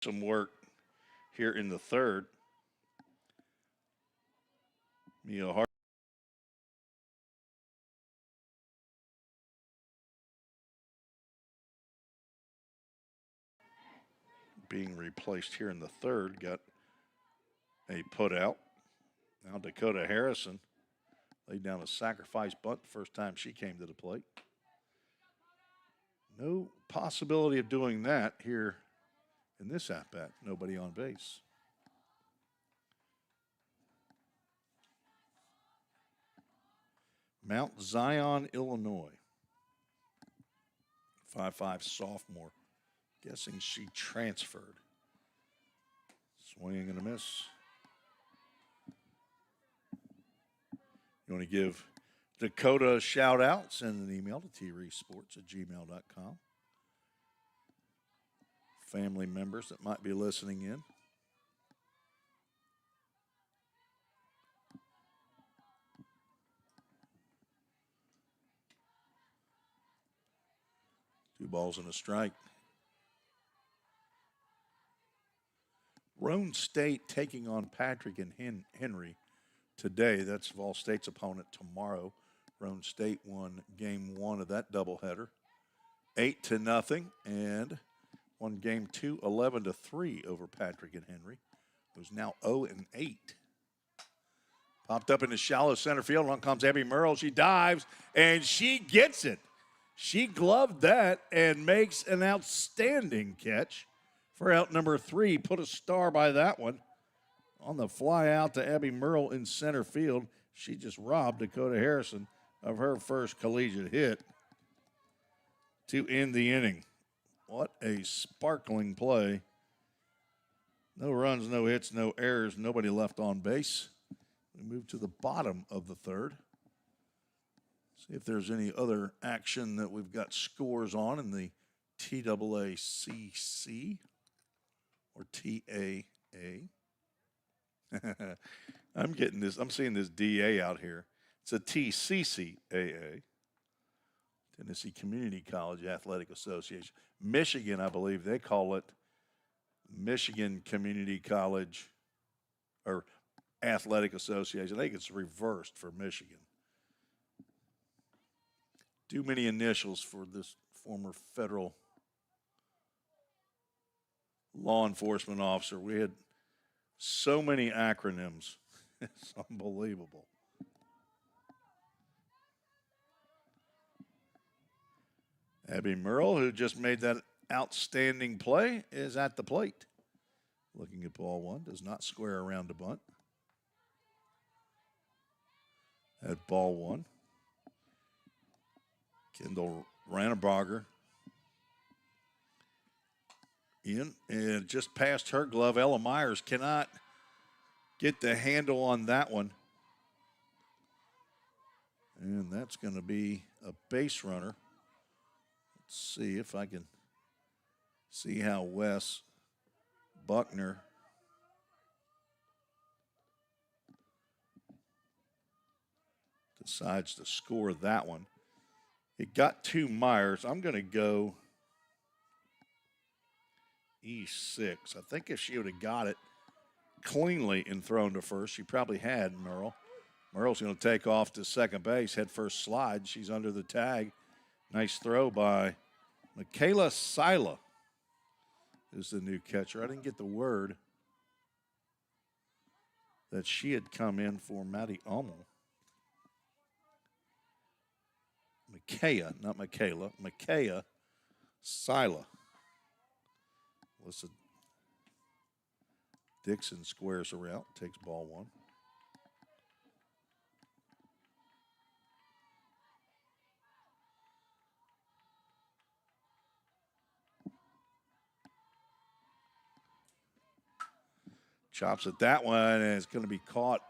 Some work here in the third. Mia Hart being replaced here in the third. Got a put out. Now Dakota Harrison Laid down a sacrifice bunt the first time she came to the plate. No possibility of doing that here in this at-bat. Nobody on base. Mount Zion, Illinois. 5'5" sophomore. Guessing she transferred. Swing and a miss. You want to give Dakota a shout out? Send an email to treesports@gmail.com. Family members that might be listening in. Two balls and a strike. Roan State taking on Patrick and Henry today. That's Vol State's opponent tomorrow. Roan State won game one of that doubleheader, 8-0, and won game two, 11-3 over Patrick and Henry, who's now 0-8. Popped up in the shallow center field. Along comes Abby Merle. She dives, and she gets it. She gloved that and makes an outstanding catch for out number 3. Put a star by that one. On the fly out to Abby Merle in center field. She just robbed Dakota Harrison of her first collegiate hit to end the inning. What a sparkling play. No runs, no hits, no errors, nobody left on base. We move to the bottom of the third. See if there's any other action that we've got scores on in the TAACC or TAA. I'm getting this. I'm seeing this DA out here. It's a TCCAA, Tennessee Community College Athletic Association. Michigan, I believe they call it Michigan Community College or Athletic Association. I think it's reversed for Michigan. Too many initials for this former federal law enforcement officer. We had so many acronyms. It's unbelievable. Abby Merle, who just made that outstanding play, is at the plate. Looking at ball one, does not square around the bunt. At ball one, Kendall Ranneberger in, and just past her glove. Ella Myers cannot get the handle on that one. And that's going to be a base runner. Let's see if I can see how Wes Buckner decides to score that one. It got to Myers. I'm going to go E6. I think if she would have got it cleanly and thrown to first, she probably had Merle. Merle's going to take off to second base, head first slide. She's under the tag. Nice throw by Michaela Sila is the new catcher. I didn't get the word that she had come in for Maddie Ummel. Micaiah, not Michaela. Micaiah Sila. Listen. Dixon squares her out, takes ball one. Chops at that one, and it's going to be caught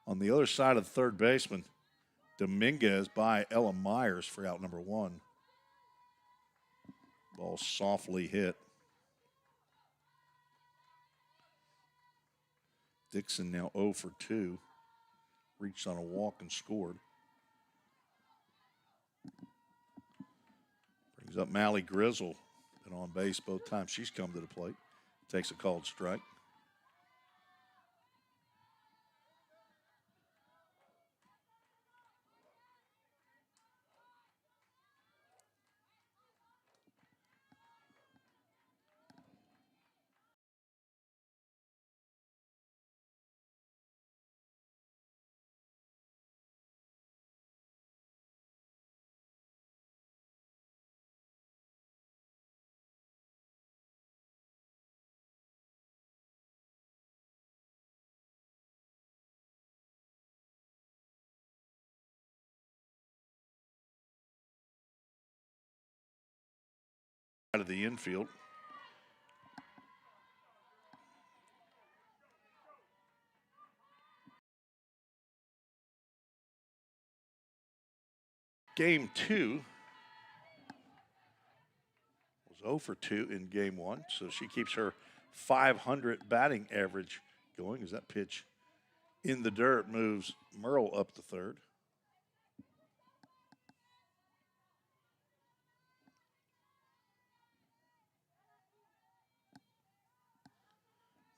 on the other side of the third baseman. Dominguez by Ella Myers for out number one. Ball softly hit. Dixon now 0 for 2. Reached on a walk and scored. Brings up Mally Grizzle. Been on base both times she's come to the plate. Takes a called strike. of the infield. Game 2 was 0 for 2 in game 1, so she keeps her .500 batting average going as that pitch in the dirt moves Merle up to third.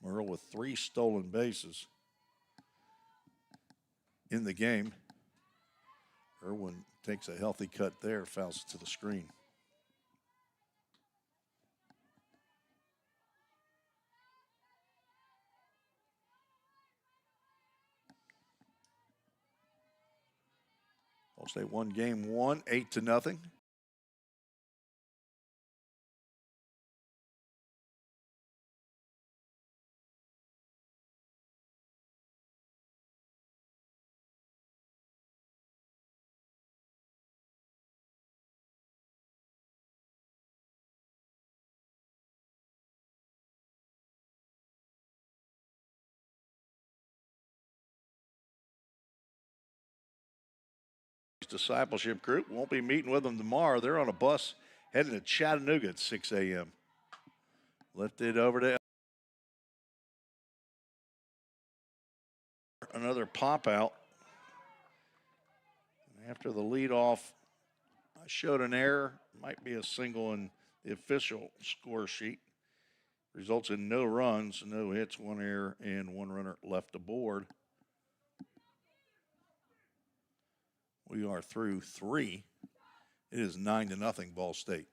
Merle with 3 stolen bases in the game. Irwin takes a healthy cut there, fouls it to the screen. Ball State won game 1, 8-0. Discipleship group won't be meeting with them tomorrow. They're on a bus heading to Chattanooga at 6 a.m. Lifted over to another pop out. After the leadoff, I showed an error. Might be a single in the official score sheet. Results in no runs, no hits, 1 error, and 1 runner left aboard. We are through 3. It is 9-0 Ball State.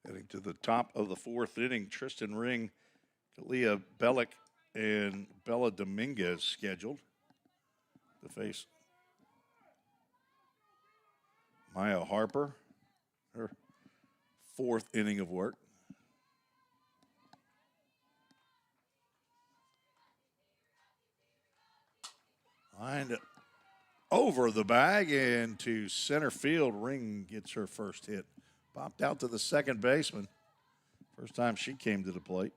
Heading to the top of the 4th inning, Tristan Ring, Kalia Bellick, and Bella Dominguez scheduled to face Maya Harper, her 4th inning of work. Lined over the bag and to center field. Ring gets her first hit. Popped out to the second baseman. First time she came to the plate.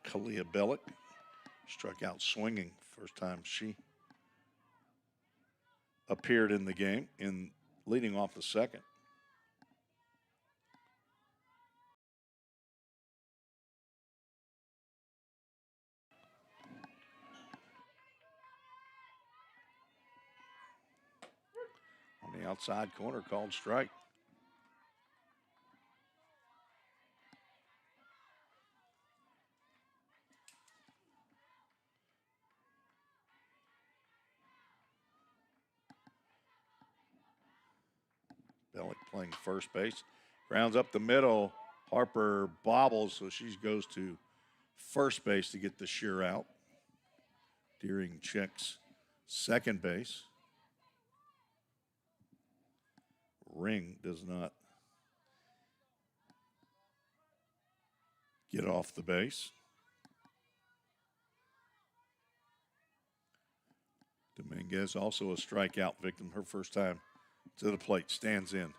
Kalia Bellick struck out swinging first time she appeared in the game, in leading off the second. On the outside corner, called strike. Bellick playing first base. Grounds up the middle. Harper bobbles, so she goes to first base to get the sheer out. Deering checks second base. Ring does not get off the base. Dominguez, also a strikeout victim, her first time to the plate, stands in.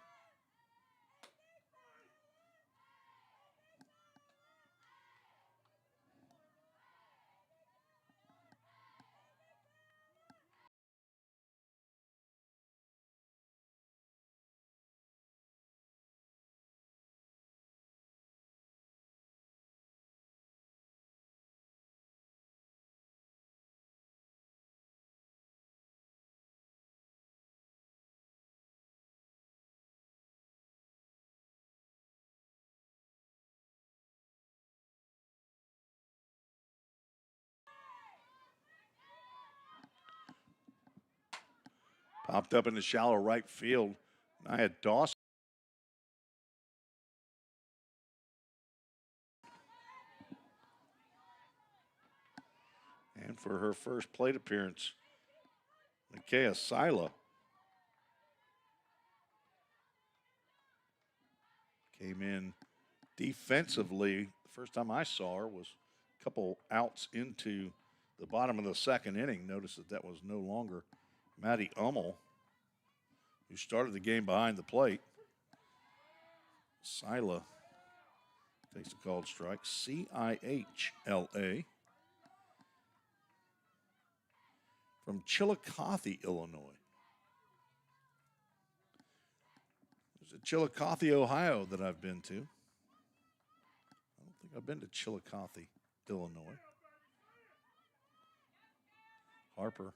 Popped up in the shallow right field. I had Dawson. And for her first plate appearance, Micaiah Sila came in defensively. The first time I saw her was a couple outs into the bottom of the second inning. Notice that was no longer Maddie Ummel, who started the game behind the plate. Sila takes a called strike. Cihla from Chillicothe, Illinois. There's a Chillicothe, Ohio that I've been to. I don't think I've been to Chillicothe, Illinois. Harper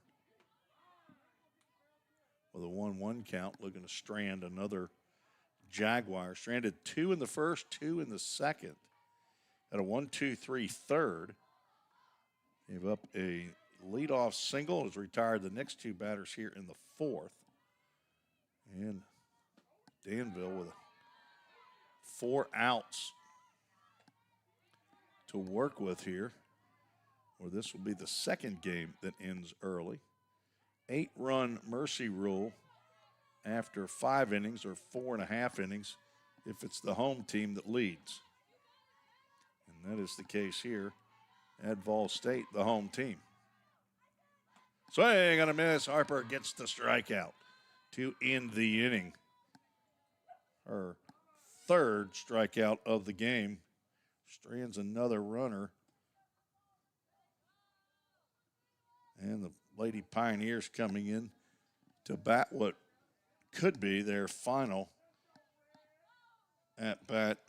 with a 1-1 count, looking to strand another Jaguar. Stranded 2 in the first, 2 in the second. At a 1-2-3 third. Gave up a leadoff single. Has retired the next 2 batters here in the fourth. And Danville with 4 outs to work with here. Or this will be the second game that ends early. 8-run mercy rule after 5 innings or 4.5 innings if it's the home team that leads. And that is the case here at Vol State, the home team. Swing and a miss. Harper gets the strikeout to end the inning. Her third strikeout of the game. Strands another runner. And the Lady Pioneers coming in to bat what could be their final at bat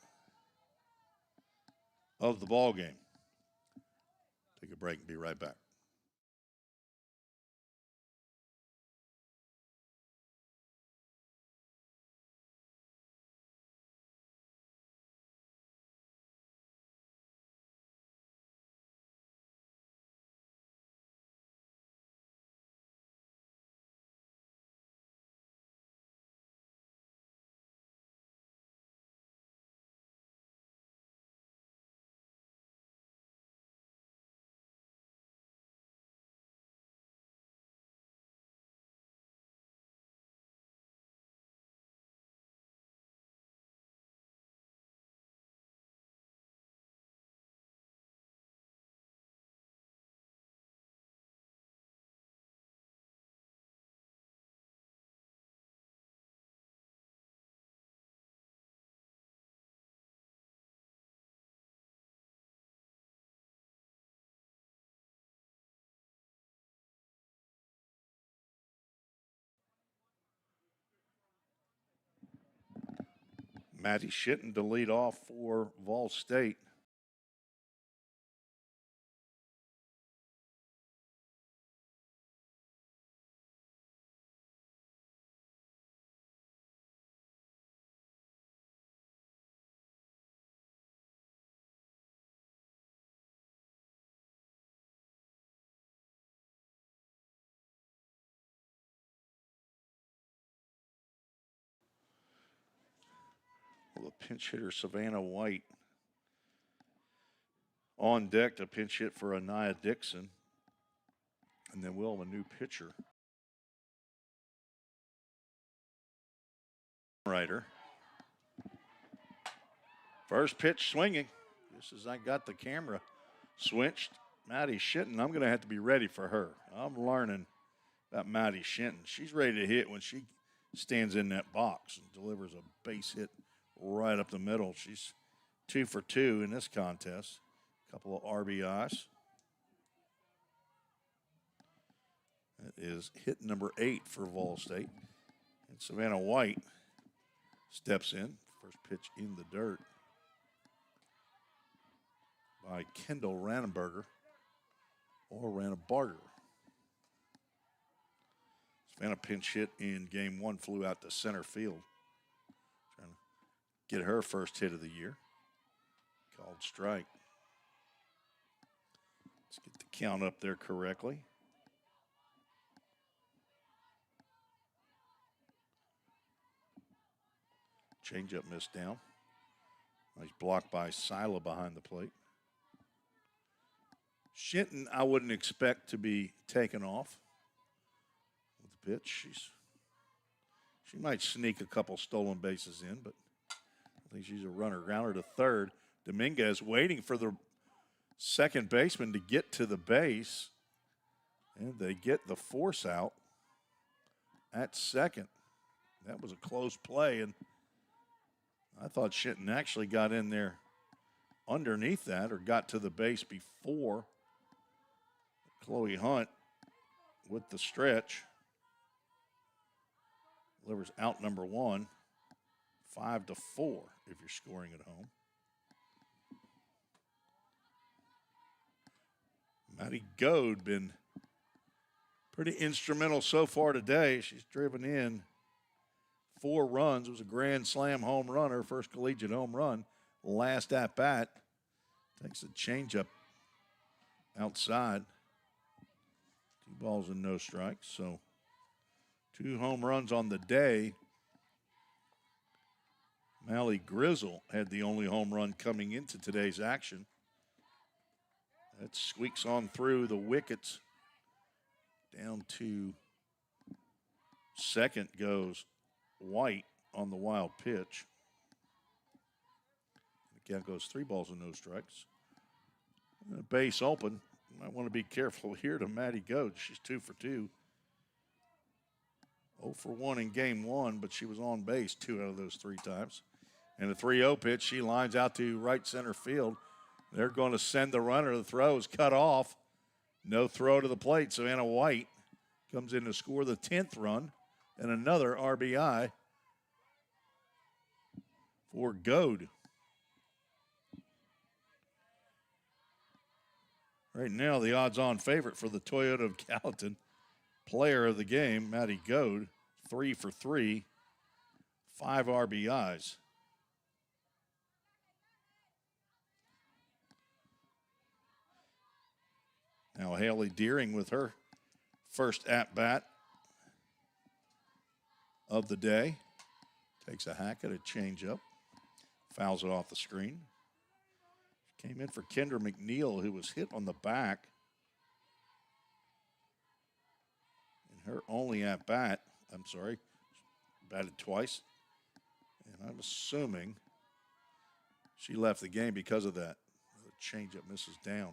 of the ball game. Take a break and be right back. Maddie Shitten to lead off for Vol State. Well, the pinch hitter, Savannah White, on deck to pinch hit for Anaya Dixon. And then we'll have a new pitcher. Ryder. First pitch swinging. Just as I got the camera switched, Maddie Shitten, I'm going to have to be ready for her. I'm learning about Maddie Shinton. She's ready to hit when she stands in that box and delivers a base hit right up the middle. She's 2 for 2 in this contest. A couple of RBIs. That is hit number 8 for Vol State. And Savannah White steps in. First pitch in the dirt by Kendall Rannenberger or Rannebarger. Savannah pinch hit in game 1, flew out to center field. Trying to get her first hit of the year. Called strike. Let's get the count up there correctly. Changeup missed down. Nice block by Sila behind the plate. Shinton, I wouldn't expect to be taken off with the pitch. She might sneak a couple stolen bases in, but I think she's a runner. Grounder to third. Dominguez waiting for the second baseman to get to the base, and they get the force out at second. That was a close play, and I thought Shinton actually got in there underneath that or got to the base before Chloe Hunt with the stretch. Delivers out number 1, 5-4 if you're scoring at home. Maddie Goad been pretty instrumental so far today. She's driven in 4 runs. It was a grand slam home run, her first collegiate home run. Last at bat. Takes a changeup outside. 2 balls and no strikes. So 2 home runs on the day. Mally Grizzle had the only home run coming into today's action. That squeaks on through the wickets. Down to second goes White on the wild pitch. The count goes 3 balls and no strikes. And a base open. You might want to be careful here to Maddie Goad. She's 2 for 2. 0 for 1 in game 1, but she was on base 2 out of those 3 times. And a 3-0 pitch, she lines out to right center field. They're going to send the runner. The throw is cut off. No throw to the plate. Savannah White comes in to score the 10th run and another RBI for Goad. Right now, the odds-on favorite for the Toyota of Gallatin, player of the game, Maddie Goad, 3 for 3, 5 RBIs. Now Haley Deering with her first at-bat of the day. Takes a hack at a changeup. Fouls it off the screen. Came in for Kendra McNeil, who was hit on the back. In her only at-bat, batted twice. And I'm assuming she left the game because of that. The changeup misses down.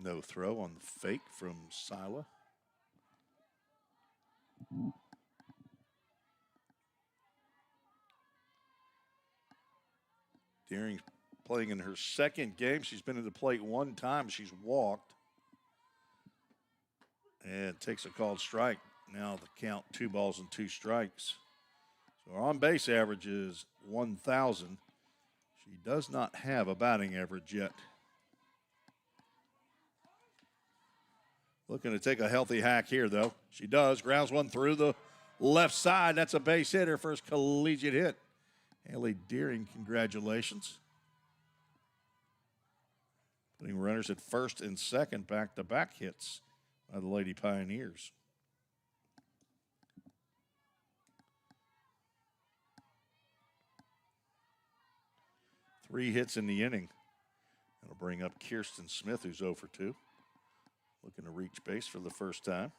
No throw on the fake from Sila. Deering's playing in her second game. She's been at the plate 1 time. She's walked. And takes a called strike. Now the count 2 balls and 2 strikes. So her on-base average is 1,000. She does not have a batting average yet. Looking to take a healthy hack here, though. She does. Grounds one through the left side. That's a base hit, her first collegiate hit. Haley Deering, congratulations. Putting runners at first and second, back-to-back hits by the Lady Pioneers. Three hits in the inning. That'll bring up Kirsten Smith, who's 0 for 2. Looking to reach base for the first time.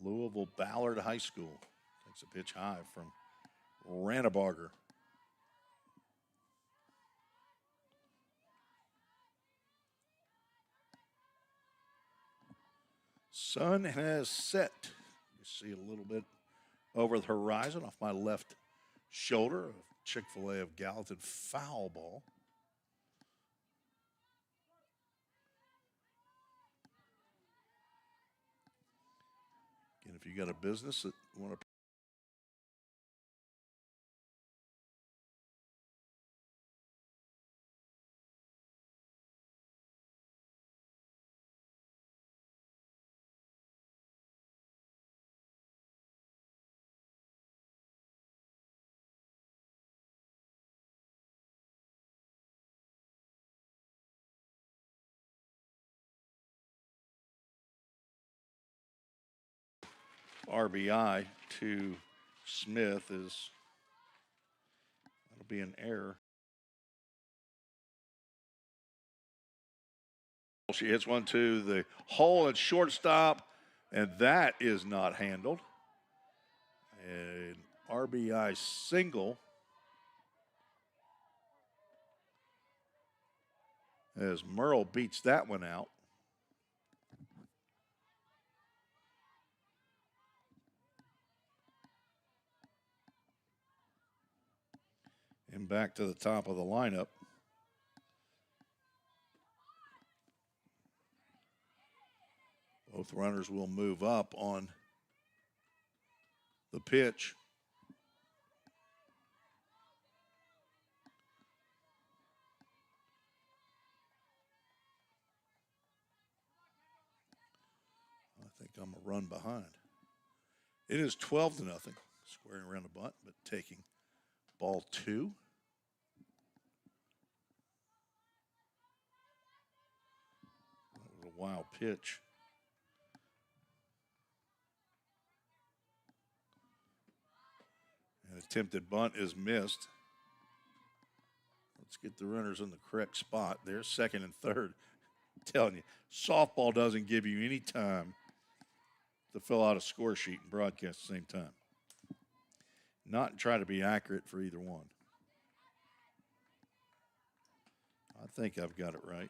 Louisville Ballard High School takes a pitch high from Ranabarger. Sun has set. You see a little bit over the horizon off my left shoulder. Chick-fil-A of Gallatin foul ball. Again, if you got a business that you want to RBI to Smith is that'll be an error. She hits one to the hole at shortstop, and that is not handled. An RBI single as Merle beats that one out. And back to the top of the lineup. Both runners will move up on the pitch. I think I'm a run behind. It is 12-0. Squaring around the bunt, but taking ball 2. That was a wild pitch. An attempted bunt is missed. Let's get the runners in the correct spot. There's second and third. I'm telling you, softball doesn't give you any time to fill out a score sheet and broadcast at the same time. Not try to be accurate for either one. I think I've got it right.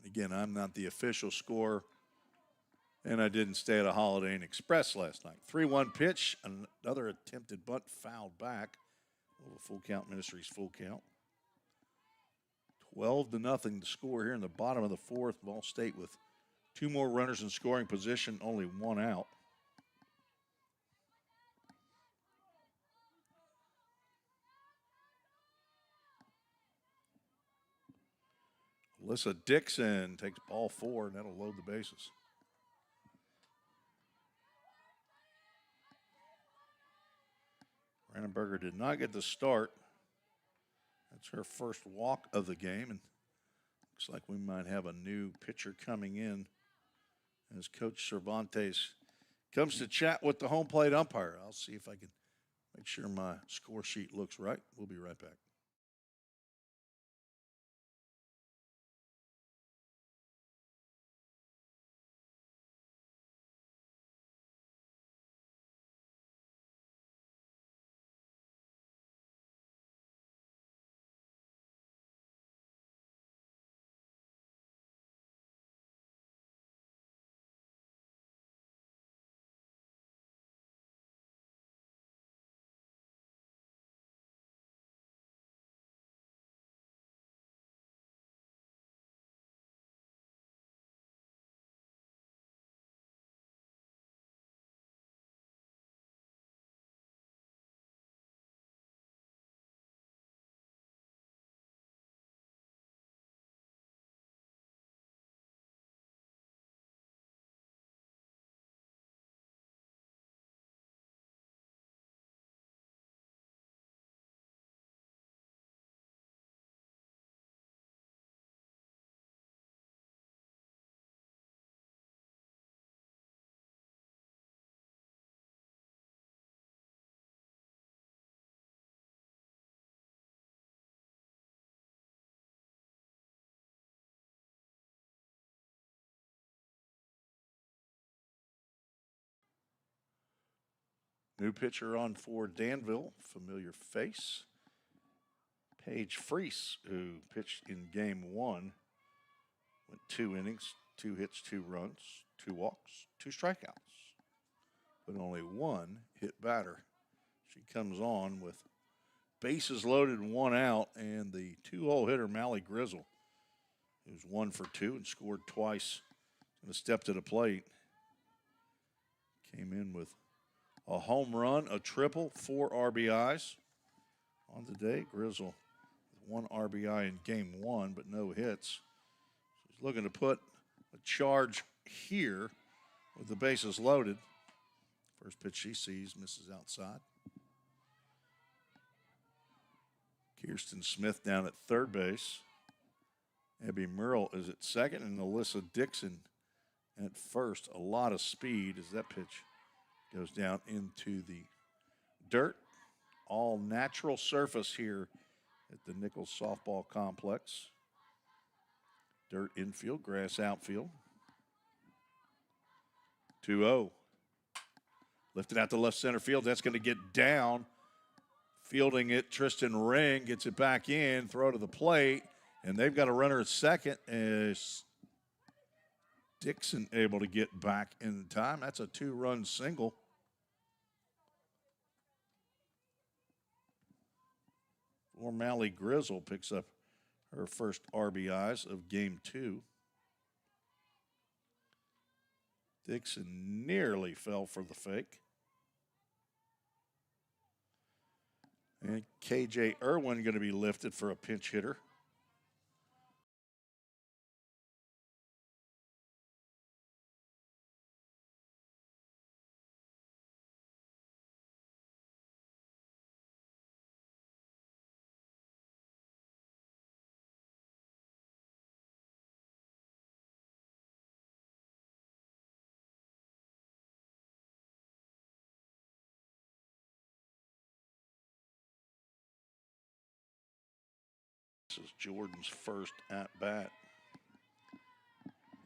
Again, I'm not the official score, and I didn't stay at a Holiday Inn Express last night. 3-1 pitch, another attempted bunt fouled back. Full count, Ministries full count. 12-0 to score here in the bottom of the fourth. Ball State with 2 more runners in scoring position, only 1 out. Alyssa Dixon takes ball 4, and that'll load the bases. Rannenberger did not get the start. That's her first walk of the game, and looks like we might have a new pitcher coming in as Coach Cervantes comes to chat with the home plate umpire. I'll see if I can make sure my score sheet looks right. We'll be right back. New pitcher on for Danville, familiar face. Paige Freese, who pitched in game 1, went 2 innings, 2 hits, 2 runs, 2 walks, 2 strikeouts, but only 1 hit batter. She comes on with bases loaded and 1 out, and the 2-hole hitter, Mally Grizzle, who's 1 for 2 and scored twice, going to step to the plate. Came in with a home run, a triple, 4 RBIs on the day. Grizzle, 1 RBI in game 1, but no hits. She's looking to put a charge here with the bases loaded. First pitch she sees, misses outside. Kirsten Smith down at third base. Abby Merle is at second, and Alyssa Dixon at first. A lot of speed as that pitch goes down into the dirt. All natural surface here at the Nichols Softball Complex. Dirt infield, grass outfield. 2-0. Lifted out to left center field. That's going to get down. Fielding it, Tristan Ring gets it back in, throw to the plate, and they've got a runner at second as Dixon able to get back in time. That's a 2-run single. Mally Grizzle picks up her first RBIs of game 2. Dixon nearly fell for the fake. And KJ Irwin going to be lifted for a pinch hitter. This is Jordan's first at-bat.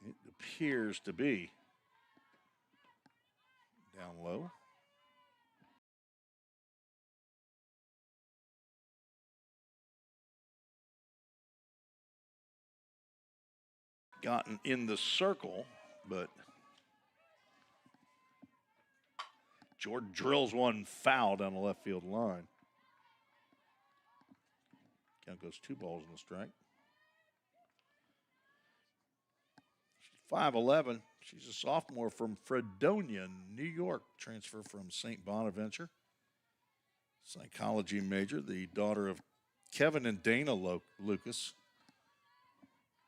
It appears to be down low. Gotten in the circle, but Jordan drills one foul down the left field line. Count goes 2 balls and a strike. She's 5'11". She's a sophomore from Fredonia, New York. Transfer from St. Bonaventure. Psychology major, the daughter of Kevin and Dana Lucas.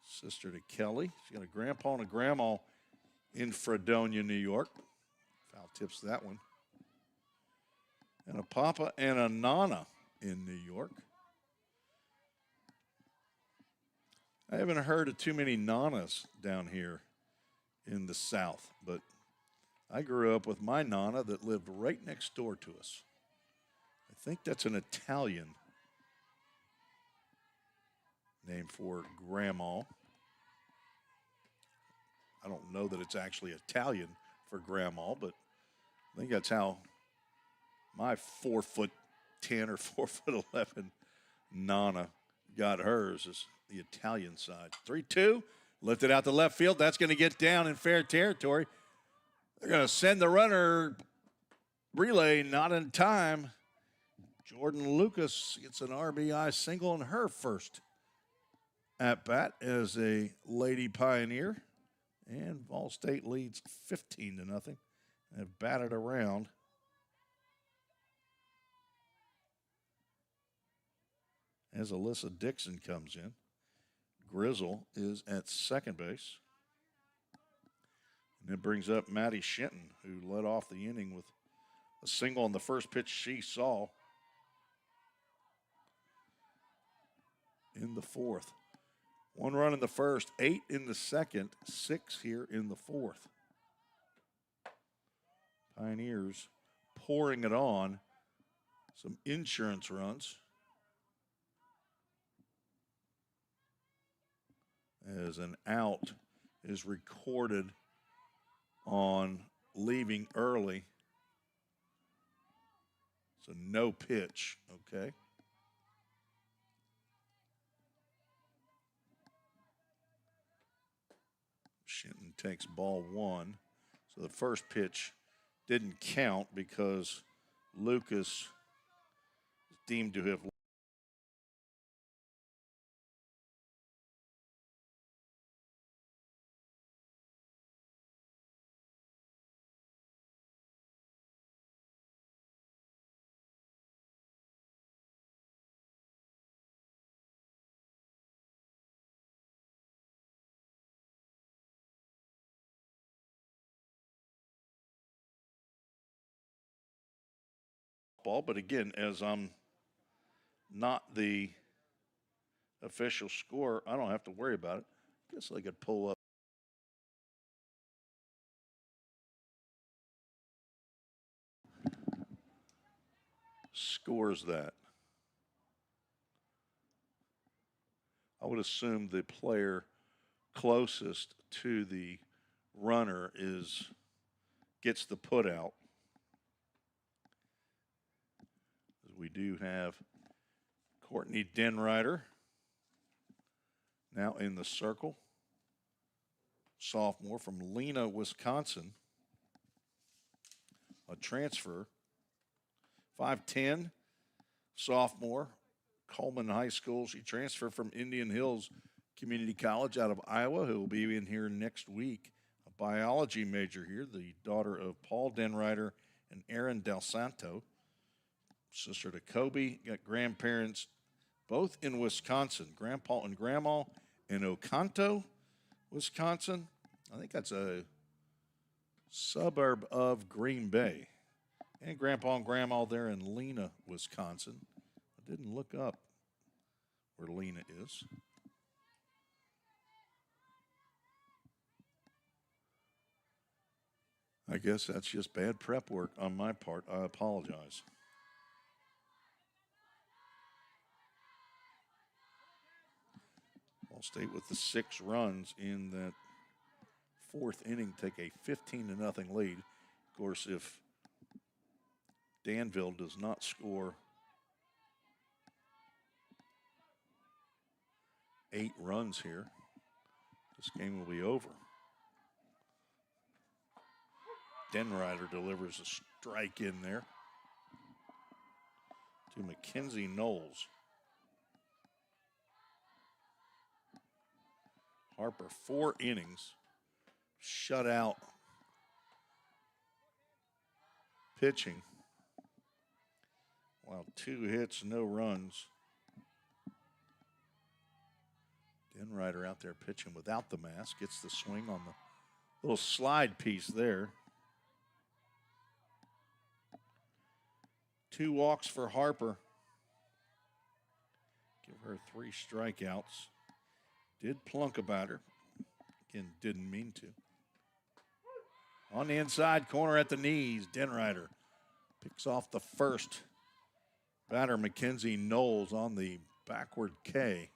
Sister to Kelly. She's got a grandpa and a grandma in Fredonia, New York. Foul tips that one. And a papa and a nana in New York. I haven't heard of too many nanas down here in the South, but I grew up with my nana that lived right next door to us. I think that's an Italian name for grandma. I don't know that it's actually Italian for grandma, but I think that's how my 4'10" or 4'11" nana got hers, is the Italian side. 3-2, lifted out to left field. That's going to get down in fair territory. They're going to send the runner relay, not in time. Jordan Lucas gets an RBI single in her first at-bat as a Lady Pioneer. And Vol State leads 15-0. Have batted around. As Alyssa Dixon comes in. Grizzle is at second base. And it brings up Maddie Shinton, who led off the inning with a single on the first pitch she saw in the fourth. 1 run in the first, 8 in the second, 6 here in the fourth. Pioneers pouring it on. Some insurance runs. As an out is recorded on leaving early So no pitch, okay? Shinton takes ball one. So the first pitch didn't count because Lucas is deemed to have ball. But again, as I'm not the official score, I don't have to worry about it. I guess I could pull up. Scores that. I would assume the player closest to the runner gets the put out. We do have Courtney Denrider now in the circle. Sophomore from Lena, Wisconsin. A transfer. 5'10", sophomore, Coleman High School. She transferred from Indian Hills Community College out of Iowa, who will be in here next week. A biology major here, the daughter of Paul Denrider and Erin Del Santo. Sister to Kobe, got grandparents both in Wisconsin, Grandpa and Grandma in Oconto, Wisconsin. I think that's a suburb of Green Bay. And Grandpa and Grandma there in Lena, Wisconsin. I didn't look up where Lena is. I guess that's just bad prep work on my part. I apologize. Ball State with the 6 runs in that fourth inning take a 15-0 lead. Of course, if Danville does not score 8 runs here, this game will be over. Denrider delivers a strike in there to Mackenzie Knowles. Harper, 4 innings, shutout pitching. Wow, 2 hits, no runs. Denrider out there pitching without the mask. Gets the swing on the little slide piece there. 2 walks for Harper. Give her 3 strikeouts. Did plunk about her. Again, didn't mean to. On the inside corner at the knees, Denrider picks off the first batter, Mackenzie Knowles, on the backward K.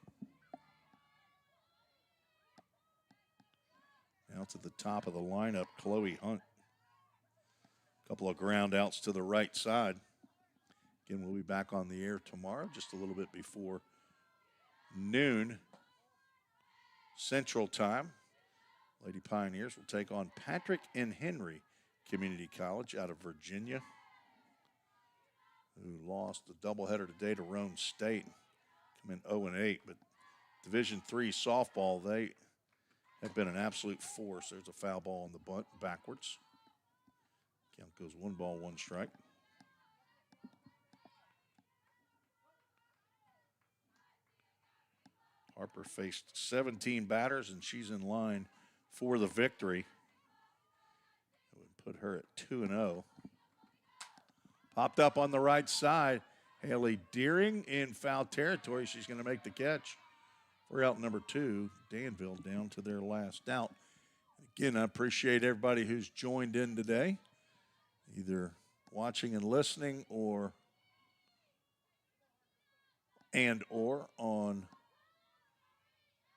Now to the top of the lineup, Chloe Hunt. A couple of ground outs to the right side. Again, we'll be back on the air tomorrow, just a little bit before noon Central Time. Lady Pioneers will take on Patrick and Henry Community College out of Virginia, who lost the doubleheader today to Rome State. Come in 0-8, but Division III softball, they have been an absolute force. There's a foul ball on the bunt backwards. Count goes 1 ball, 1 strike. Harper faced 17 batters, and she's in line for the victory. It would put her at 2-0. Popped up on the right side. Haley Deering in foul territory. She's going to make the catch. We're out number 2. Danville down to their last out. Again, I appreciate everybody who's joined in today, either watching and listening or on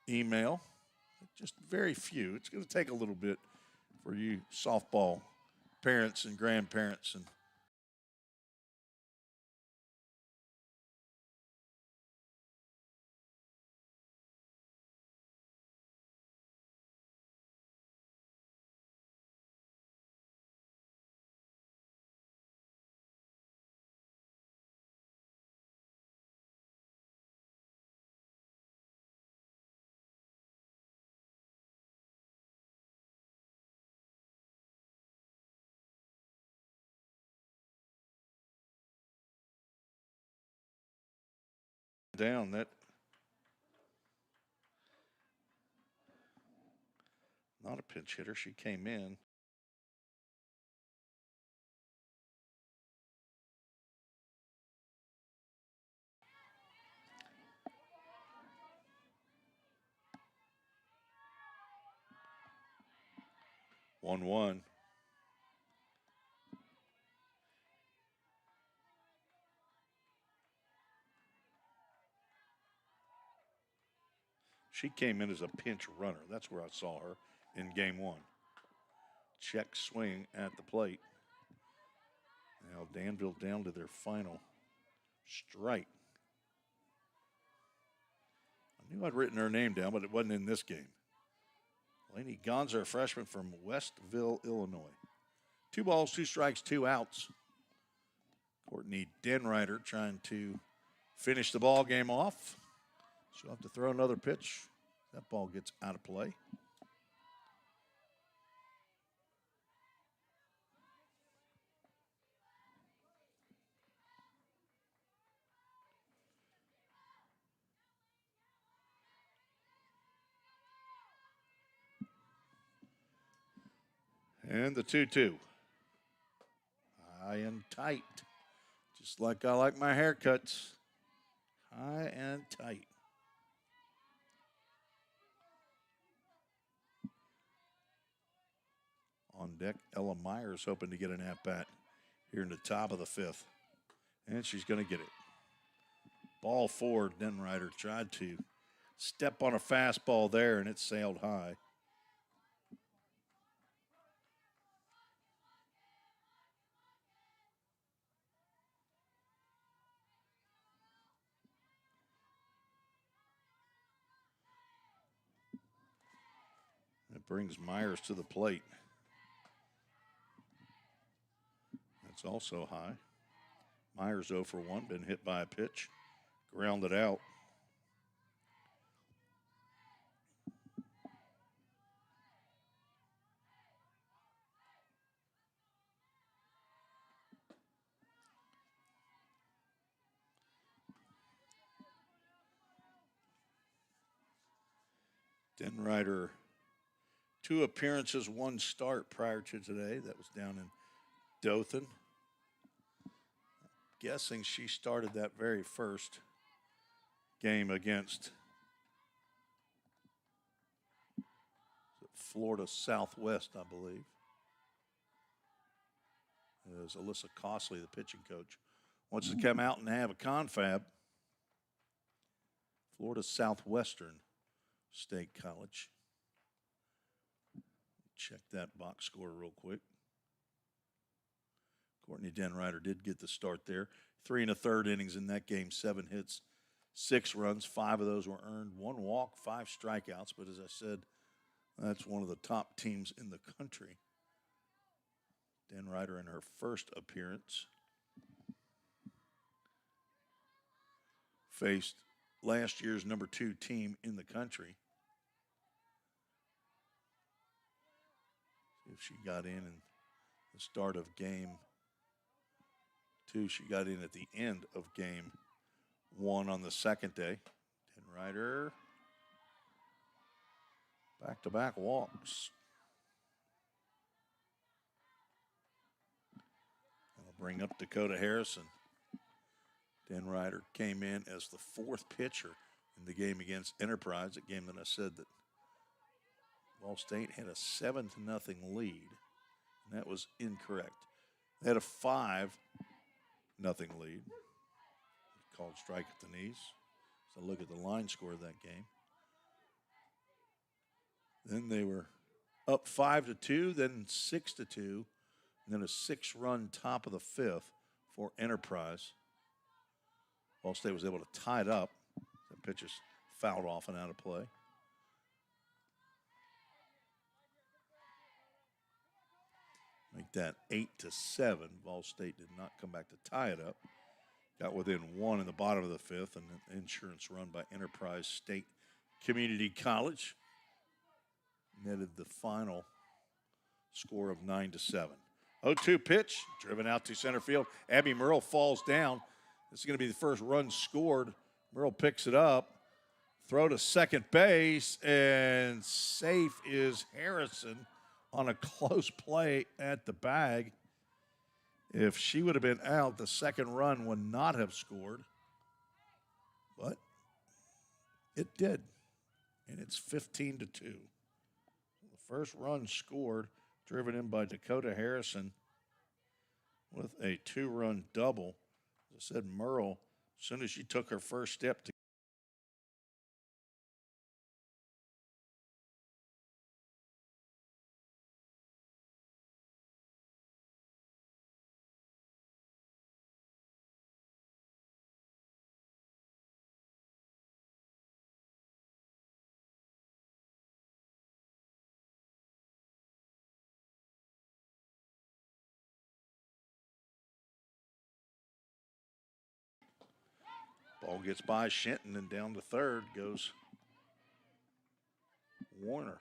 email. Just very few. It's going to take a little bit for you softball parents and grandparents and down. That not a pinch hitter. She came in. One. She came in as a pinch runner. That's where I saw her in game one. Check swing at the plate. Now Danville down to their final strike. I knew I'd written her name down, but it wasn't in this game. Lainey Gonza, a freshman from Westville, Illinois. 2 balls, 2 strikes, 2 outs. Courtney Denrider trying to finish the ball game off. She'll have to throw another pitch. That ball gets out of play. And the 2-2. High and tight. Just like I like my haircuts. High and tight. On deck, Ella Myers hoping to get an at-bat here in the top of the 5th. And she's going to get it. Ball 4, Denrider tried to step on a fastball there, and it sailed high. It brings Myers to the plate. That's also high. Myers 0 for 1, been hit by a pitch, grounded out. Denrider, 2 appearances, 1 start prior to today. That was down in Dothan. Guessing she started that very first game against Florida Southwest, I believe. As Alyssa Costley, the pitching coach, wants to come out and have a confab. Florida Southwestern State College. Check that box score real quick. Courtney Denrider did get the start there. 3 1/3 innings in that game, 7 hits, 6 runs. 5 of those were earned. 1 walk, 5 strikeouts. But as I said, that's one of the top teams in the country. Denrider in her first appearance faced last year's number 2 team in the country. See if she got in the start of game 2. She got in at the end of game 1 on the second day. Denrider, back-to-back walks. That'll bring up Dakota Harrison. Denrider came in as the 4th pitcher in the game against Enterprise, a game that I said that Ball State had a 7-0 lead, and that was incorrect. They had a 5-0 lead. Called strike at the knees. So look at the line score of that game. Then they were up 5-2, then 6-2, and then a 6-run top of the 5th for Enterprise. Ball State was able to tie it up. The pitch is fouled off and out of play. Make that 8-7. Ball State did not come back to tie it up. Got within 1 in the bottom of the 5th, and an insurance run by Enterprise State Community College netted the final score of 9-7. 0-2 pitch, driven out to center field. Abby Merle falls down. This is going to be the first run scored Merle picks it up. Throw to second base, and safe is Harrison on a close play at the bag. If she would have been out, the second run would not have scored. But it did, and it's 15-2. The first run scored, driven in by Dakota Harrison with a 2-run double. As I said, Merle, as soon as she took her first step to ball gets by Shenton, and down to third goes Warner.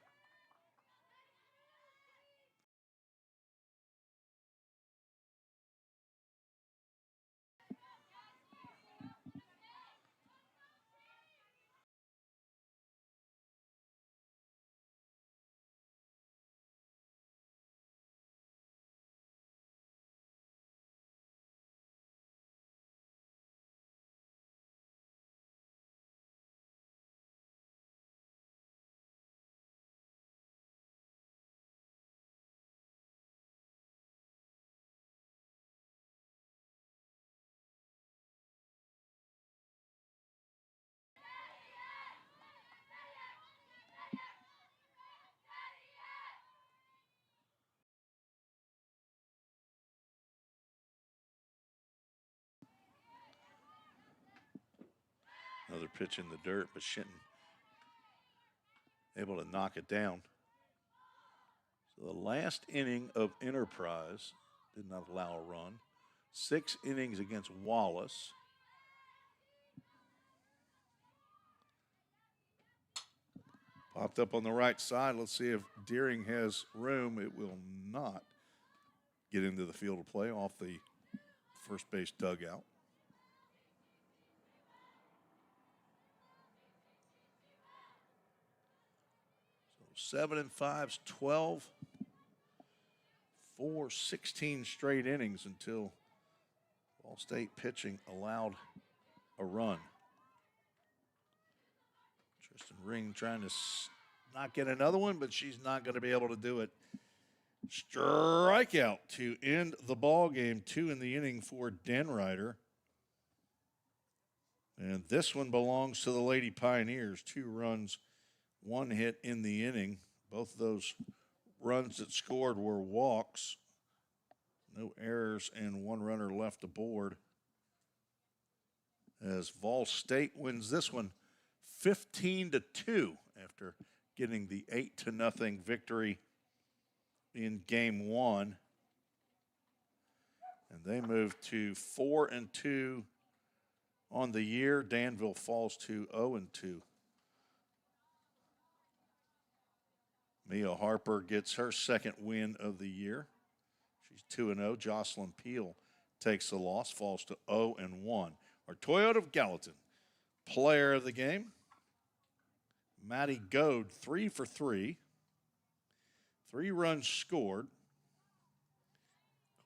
Another pitch in the dirt, but Shenton able to knock it down. So the last inning of Enterprise did not allow a run. 6 innings against Wallace. Popped up on the right side. Let's see if Deering has room. It will not get into the field of play off the first base dugout. So 7 and 5's 12 for 16 straight innings until Ball State pitching allowed a run. Tristan Ring trying to not get another one, but she's not going to be able to do it. Strikeout to end the ball game. 2 in the inning for Denrider. And this one belongs to the Lady Pioneers. 2 runs, 1 hit in the inning. Both of those runs that scored were walks. No errors and 1 runner left aboard. As Vol State wins this one 15-2 after getting the 8-0 victory in game 1. And they move to 4-2 on the year. Danville falls to 0-2. Mia Harper gets her second win of the year. She's 2-0. Jocelyn Peel takes the loss, falls to 0-1. Our Toyota of Gallatin player of the game, Maddie Goad, 3 for 3. 3 runs scored,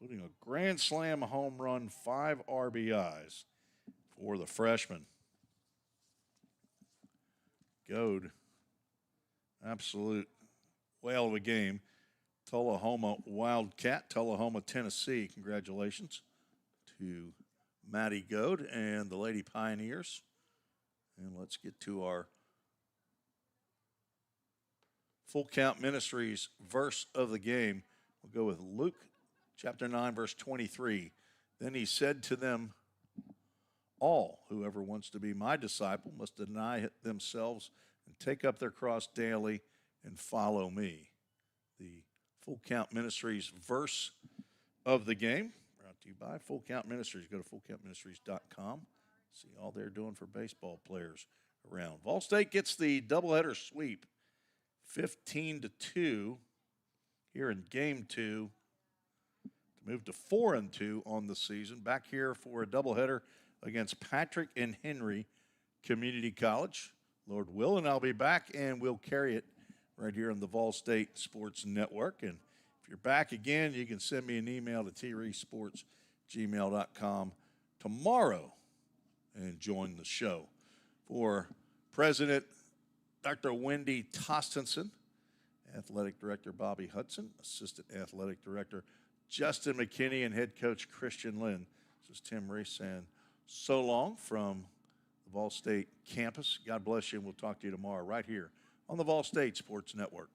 including a grand slam home run, 5 RBIs for the freshman. Goad, absolute whale of a game. Tullahoma Wildcat, Tullahoma, Tennessee. Congratulations to Maddie Goad and the Lady Pioneers. And let's get to our Full Count Ministries verse of the game. We'll go with Luke chapter 9, verse 23. Then he said to them all, whoever wants to be my disciple must deny themselves and take up their cross daily and follow me. The Full Count Ministries verse of the game, brought to you by Full Count Ministries. Go to fullcountministries.com. See all they're doing for baseball players around. Vol State gets the doubleheader sweep, 15-2 here in game 2 to move to 4-2 on the season. Back here for a doubleheader against Patrick and Henry Community College, Lord willing. I'll be back, and we'll carry it right here on the Vol State Sports Network. And if you're back again, you can send me an email to treesports@gmail.com tomorrow and join the show. For President Dr. Wendy Tostenson, Athletic Director Bobby Hudson, Assistant Athletic Director Justin McKinney, and Head Coach Christian Lynn. This is Tim Reese saying so long from the Vol State campus. God bless you, and we'll talk to you tomorrow right here on the Vol State Sports Network.